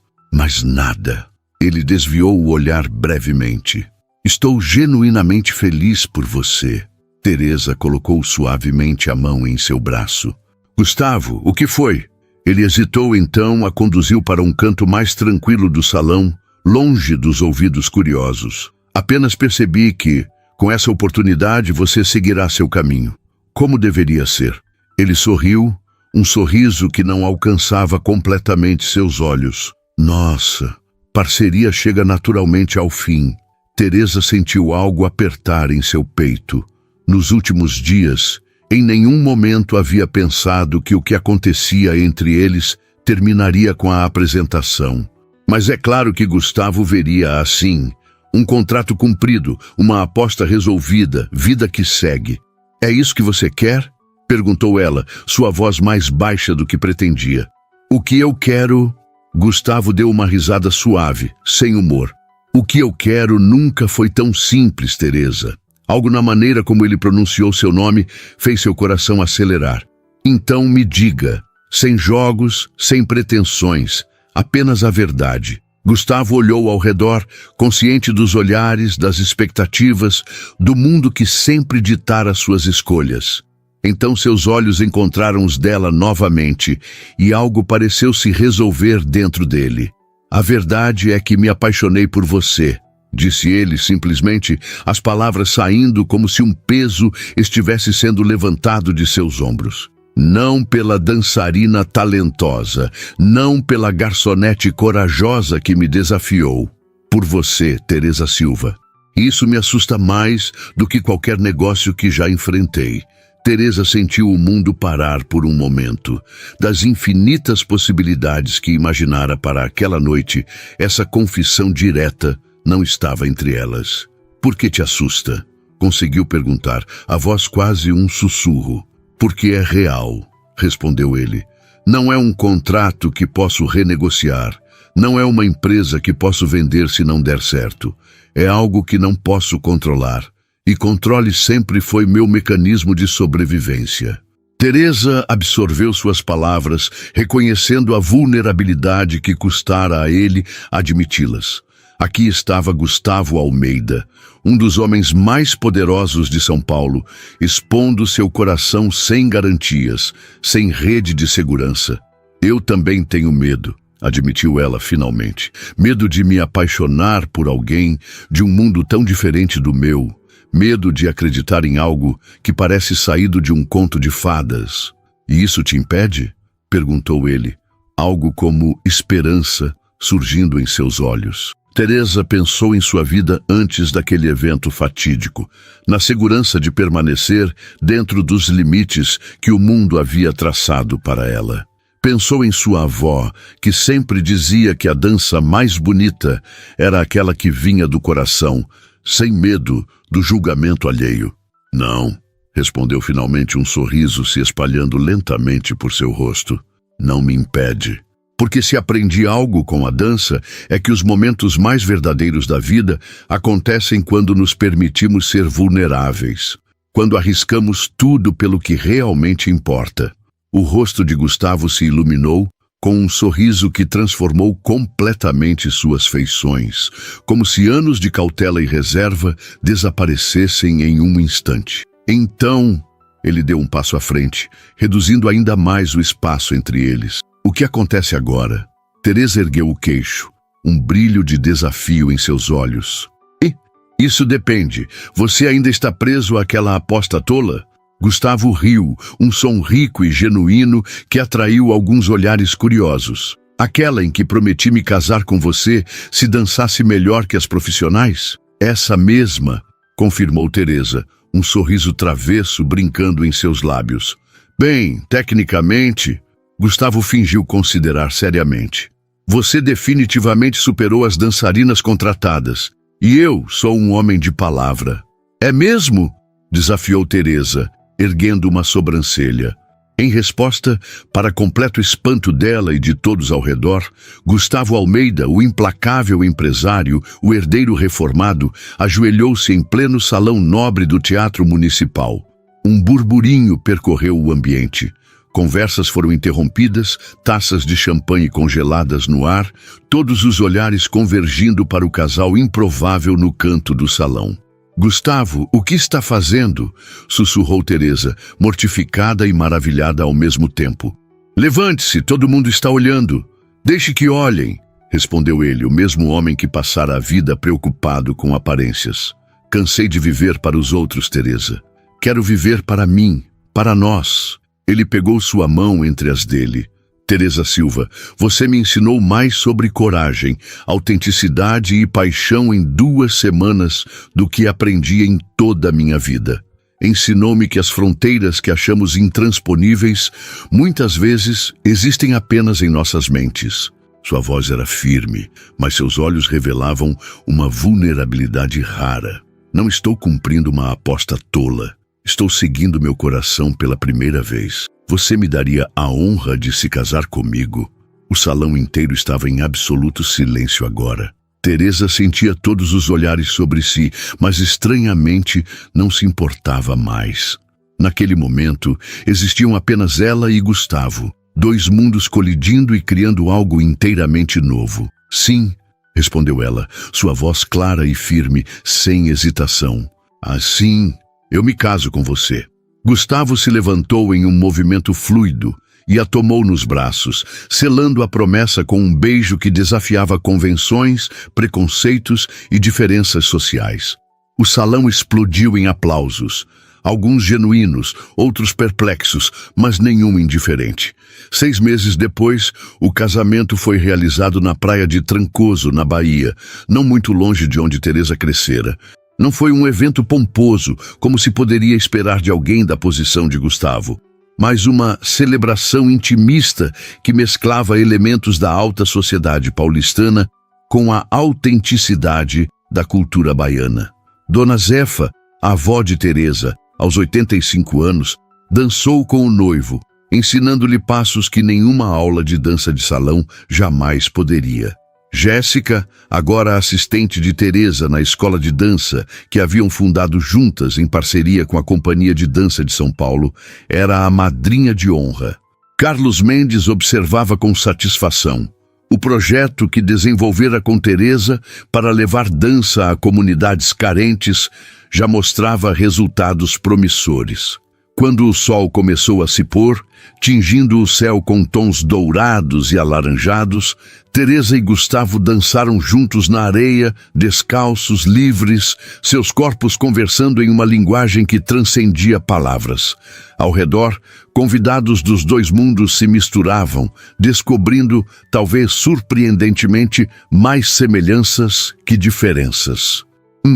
Speaker 1: nada. Ele desviou o olhar brevemente. Estou genuinamente feliz por você. Teresa colocou suavemente a mão em seu braço. Gustavo, o que foi? Ele hesitou, então a conduziu para um canto mais tranquilo do salão, longe dos ouvidos curiosos. Apenas percebi que, com essa oportunidade, você seguirá seu caminho. Como deveria ser? Ele sorriu, um sorriso que não alcançava completamente seus olhos. Nossa, parceria chega naturalmente ao fim. Teresa sentiu algo apertar em seu peito. Nos últimos dias, em nenhum momento havia pensado que o que acontecia entre eles terminaria com a apresentação. Mas é claro que Gustavo veria assim. Um contrato cumprido, uma aposta resolvida, vida que segue. É isso que você quer? Perguntou ela, sua voz mais baixa do que pretendia. O que eu quero? Gustavo deu uma risada suave, sem humor. O que eu quero nunca foi tão simples, Teresa. Algo na maneira como ele pronunciou seu nome fez seu coração acelerar. Então me diga, sem jogos, sem pretensões, apenas a verdade. Gustavo olhou ao redor, consciente dos olhares, das expectativas, do mundo que sempre ditara suas escolhas. Então seus olhos encontraram os dela novamente, e algo pareceu se resolver dentro dele. A verdade é que me apaixonei por você, disse ele simplesmente, as palavras saindo como se um peso estivesse sendo levantado de seus ombros. Não pela dançarina talentosa, não pela garçonete corajosa que me desafiou. Por você, Teresa Silva. Isso me assusta mais do que qualquer negócio que já enfrentei. Teresa sentiu o mundo parar por um momento. Das infinitas possibilidades que imaginara para aquela noite, essa confissão direta não estava entre elas. Por que te assusta? Conseguiu perguntar, a voz quase um sussurro. Porque é real, respondeu ele. Não é um contrato que posso renegociar. Não é uma empresa que posso vender se não der certo. É algo que não posso controlar. E controle sempre foi meu mecanismo de sobrevivência. Teresa absorveu suas palavras, reconhecendo a vulnerabilidade que custara a ele admiti-las. Aqui estava Gustavo Almeida, um dos homens mais poderosos de São Paulo, expondo seu coração sem garantias, sem rede de segurança. Eu também tenho medo, admitiu ela finalmente. Medo de me apaixonar por alguém de um mundo tão diferente do meu. Medo de acreditar em algo que parece saído de um conto de fadas. E isso te impede? Perguntou ele, algo como esperança surgindo em seus olhos. Teresa pensou em sua vida antes daquele evento fatídico, na segurança de permanecer dentro dos limites que o mundo havia traçado para ela. Pensou em sua avó, que sempre dizia que a dança mais bonita era aquela que vinha do coração, sem medo do julgamento alheio. Não, respondeu finalmente, um sorriso se espalhando lentamente por seu rosto. Não me impede. Porque se aprendi algo com a dança, é que os momentos mais verdadeiros da vida acontecem quando nos permitimos ser vulneráveis, quando arriscamos tudo pelo que realmente importa. O rosto de Gustavo se iluminou com um sorriso que transformou completamente suas feições, como se anos de cautela e reserva desaparecessem em um instante. Então, ele deu um passo à frente, reduzindo ainda mais o espaço entre eles. O que acontece agora? Teresa ergueu o queixo, um brilho de desafio em seus olhos. Isso depende. Você ainda está preso àquela aposta tola? Gustavo riu, um som rico e genuíno que atraiu alguns olhares curiosos. Aquela em que prometi me casar com você se dançasse melhor que as profissionais? Essa mesma, confirmou Teresa, um sorriso travesso brincando em seus lábios. Bem, tecnicamente... Gustavo fingiu considerar seriamente. Você definitivamente superou as dançarinas contratadas. E eu sou um homem de palavra. É mesmo? Desafiou Teresa, erguendo uma sobrancelha. Em resposta, para completo espanto dela e de todos ao redor, Gustavo Almeida, o implacável empresário, o herdeiro reformado, ajoelhou-se em pleno salão nobre do Teatro Municipal. Um burburinho percorreu o ambiente. Conversas foram interrompidas, taças de champanhe congeladas no ar, todos os olhares convergindo para o casal improvável no canto do salão. Gustavo, o que está fazendo? Sussurrou Teresa, mortificada e maravilhada ao mesmo tempo. Levante-se, todo mundo está olhando. Deixe que olhem, respondeu ele, o mesmo homem que passara a vida preocupado com aparências. Cansei de viver para os outros, Teresa. Quero viver para mim, para nós. Ele pegou sua mão entre as dele. Teresa Silva, você me ensinou mais sobre coragem, autenticidade e paixão em 2 semanas do que aprendi em toda a minha vida. Ensinou-me que as fronteiras que achamos intransponíveis, muitas vezes, existem apenas em nossas mentes. Sua voz era firme, mas seus olhos revelavam uma vulnerabilidade rara. Não estou cumprindo uma aposta tola. Estou seguindo meu coração pela primeira vez. Você me daria a honra de se casar comigo? O salão inteiro estava em absoluto silêncio agora. Teresa sentia todos os olhares sobre si, mas estranhamente não se importava mais. Naquele momento, existiam apenas ela e Gustavo, dois mundos colidindo e criando algo inteiramente novo. Sim, respondeu ela, sua voz clara e firme, sem hesitação. Assim, eu me caso com você. Gustavo se levantou em um movimento fluido e a tomou nos braços, selando a promessa com um beijo que desafiava convenções, preconceitos e diferenças sociais. O salão explodiu em aplausos, alguns genuínos, outros perplexos, mas nenhum indiferente. 6 meses depois, o casamento foi realizado na praia de Trancoso, na Bahia, não muito longe de onde Teresa crescera. Não foi um evento pomposo, como se poderia esperar de alguém da posição de Gustavo, mas uma celebração intimista que mesclava elementos da alta sociedade paulistana com a autenticidade da cultura baiana. Dona Zefa, a avó de Teresa, aos 85 anos, dançou com o noivo, ensinando-lhe passos que nenhuma aula de dança de salão jamais poderia. Jéssica, agora assistente de Teresa na escola de dança que haviam fundado juntas em parceria com a Companhia de Dança de São Paulo, era a madrinha de honra. Carlos Mendes observava com satisfação o projeto que desenvolvera com Teresa para levar dança a comunidades carentes já mostrava resultados promissores. Quando o sol começou a se pôr, tingindo o céu com tons dourados e alaranjados, Teresa e Gustavo dançaram juntos na areia, descalços, livres, seus corpos conversando em uma linguagem que transcendia palavras. Ao redor, convidados dos dois mundos se misturavam, descobrindo, talvez surpreendentemente, mais semelhanças que diferenças.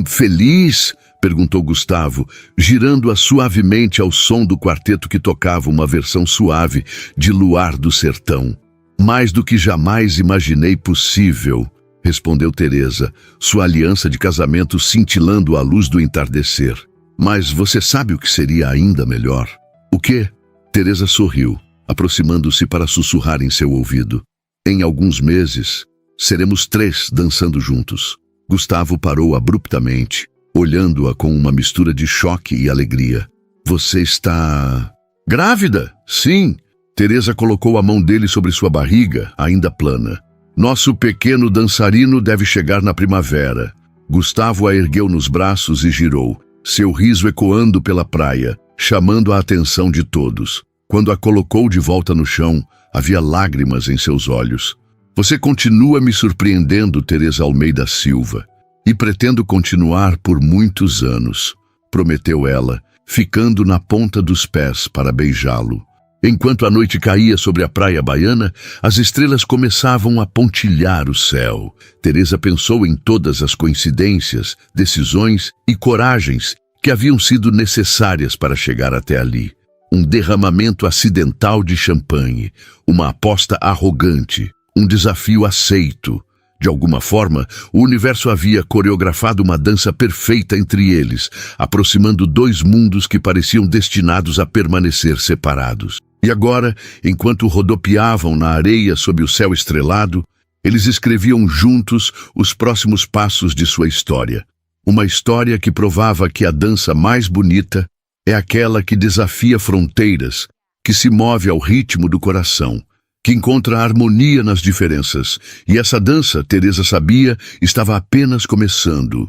Speaker 1: Feliz? Perguntou Gustavo, girando-a suavemente ao som do quarteto que tocava uma versão suave de Luar do Sertão. Mais do que jamais imaginei possível, respondeu Teresa, sua aliança de casamento cintilando à luz do entardecer. Mas você sabe o que seria ainda melhor? O quê? Teresa sorriu, aproximando-se para sussurrar em seu ouvido. Em alguns meses, seremos 3 dançando juntos. Gustavo parou abruptamente, olhando-a com uma mistura de choque e alegria. Você está... grávida? Sim. Teresa colocou a mão dele sobre sua barriga, ainda plana. Nosso pequeno dançarino deve chegar na primavera. Gustavo a ergueu nos braços e girou, seu riso ecoando pela praia, chamando a atenção de todos. Quando a colocou de volta no chão, havia lágrimas em seus olhos. Você continua me surpreendendo, Teresa Almeida Silva. E pretendo continuar por muitos anos, prometeu ela, ficando na ponta dos pés para beijá-lo. Enquanto a noite caía sobre a praia baiana, as estrelas começavam a pontilhar o céu. Teresa pensou em todas as coincidências, decisões e coragens que haviam sido necessárias para chegar até ali. Um derramamento acidental de champanhe, uma aposta arrogante, um desafio aceito. De alguma forma, o universo havia coreografado uma dança perfeita entre eles, aproximando 2 mundos que pareciam destinados a permanecer separados. E agora, enquanto rodopiavam na areia sob o céu estrelado, eles escreviam juntos os próximos passos de sua história. Uma história que provava que a dança mais bonita é aquela que desafia fronteiras, que se move ao ritmo do coração, que encontra harmonia nas diferenças. E essa dança, Teresa sabia, estava apenas começando.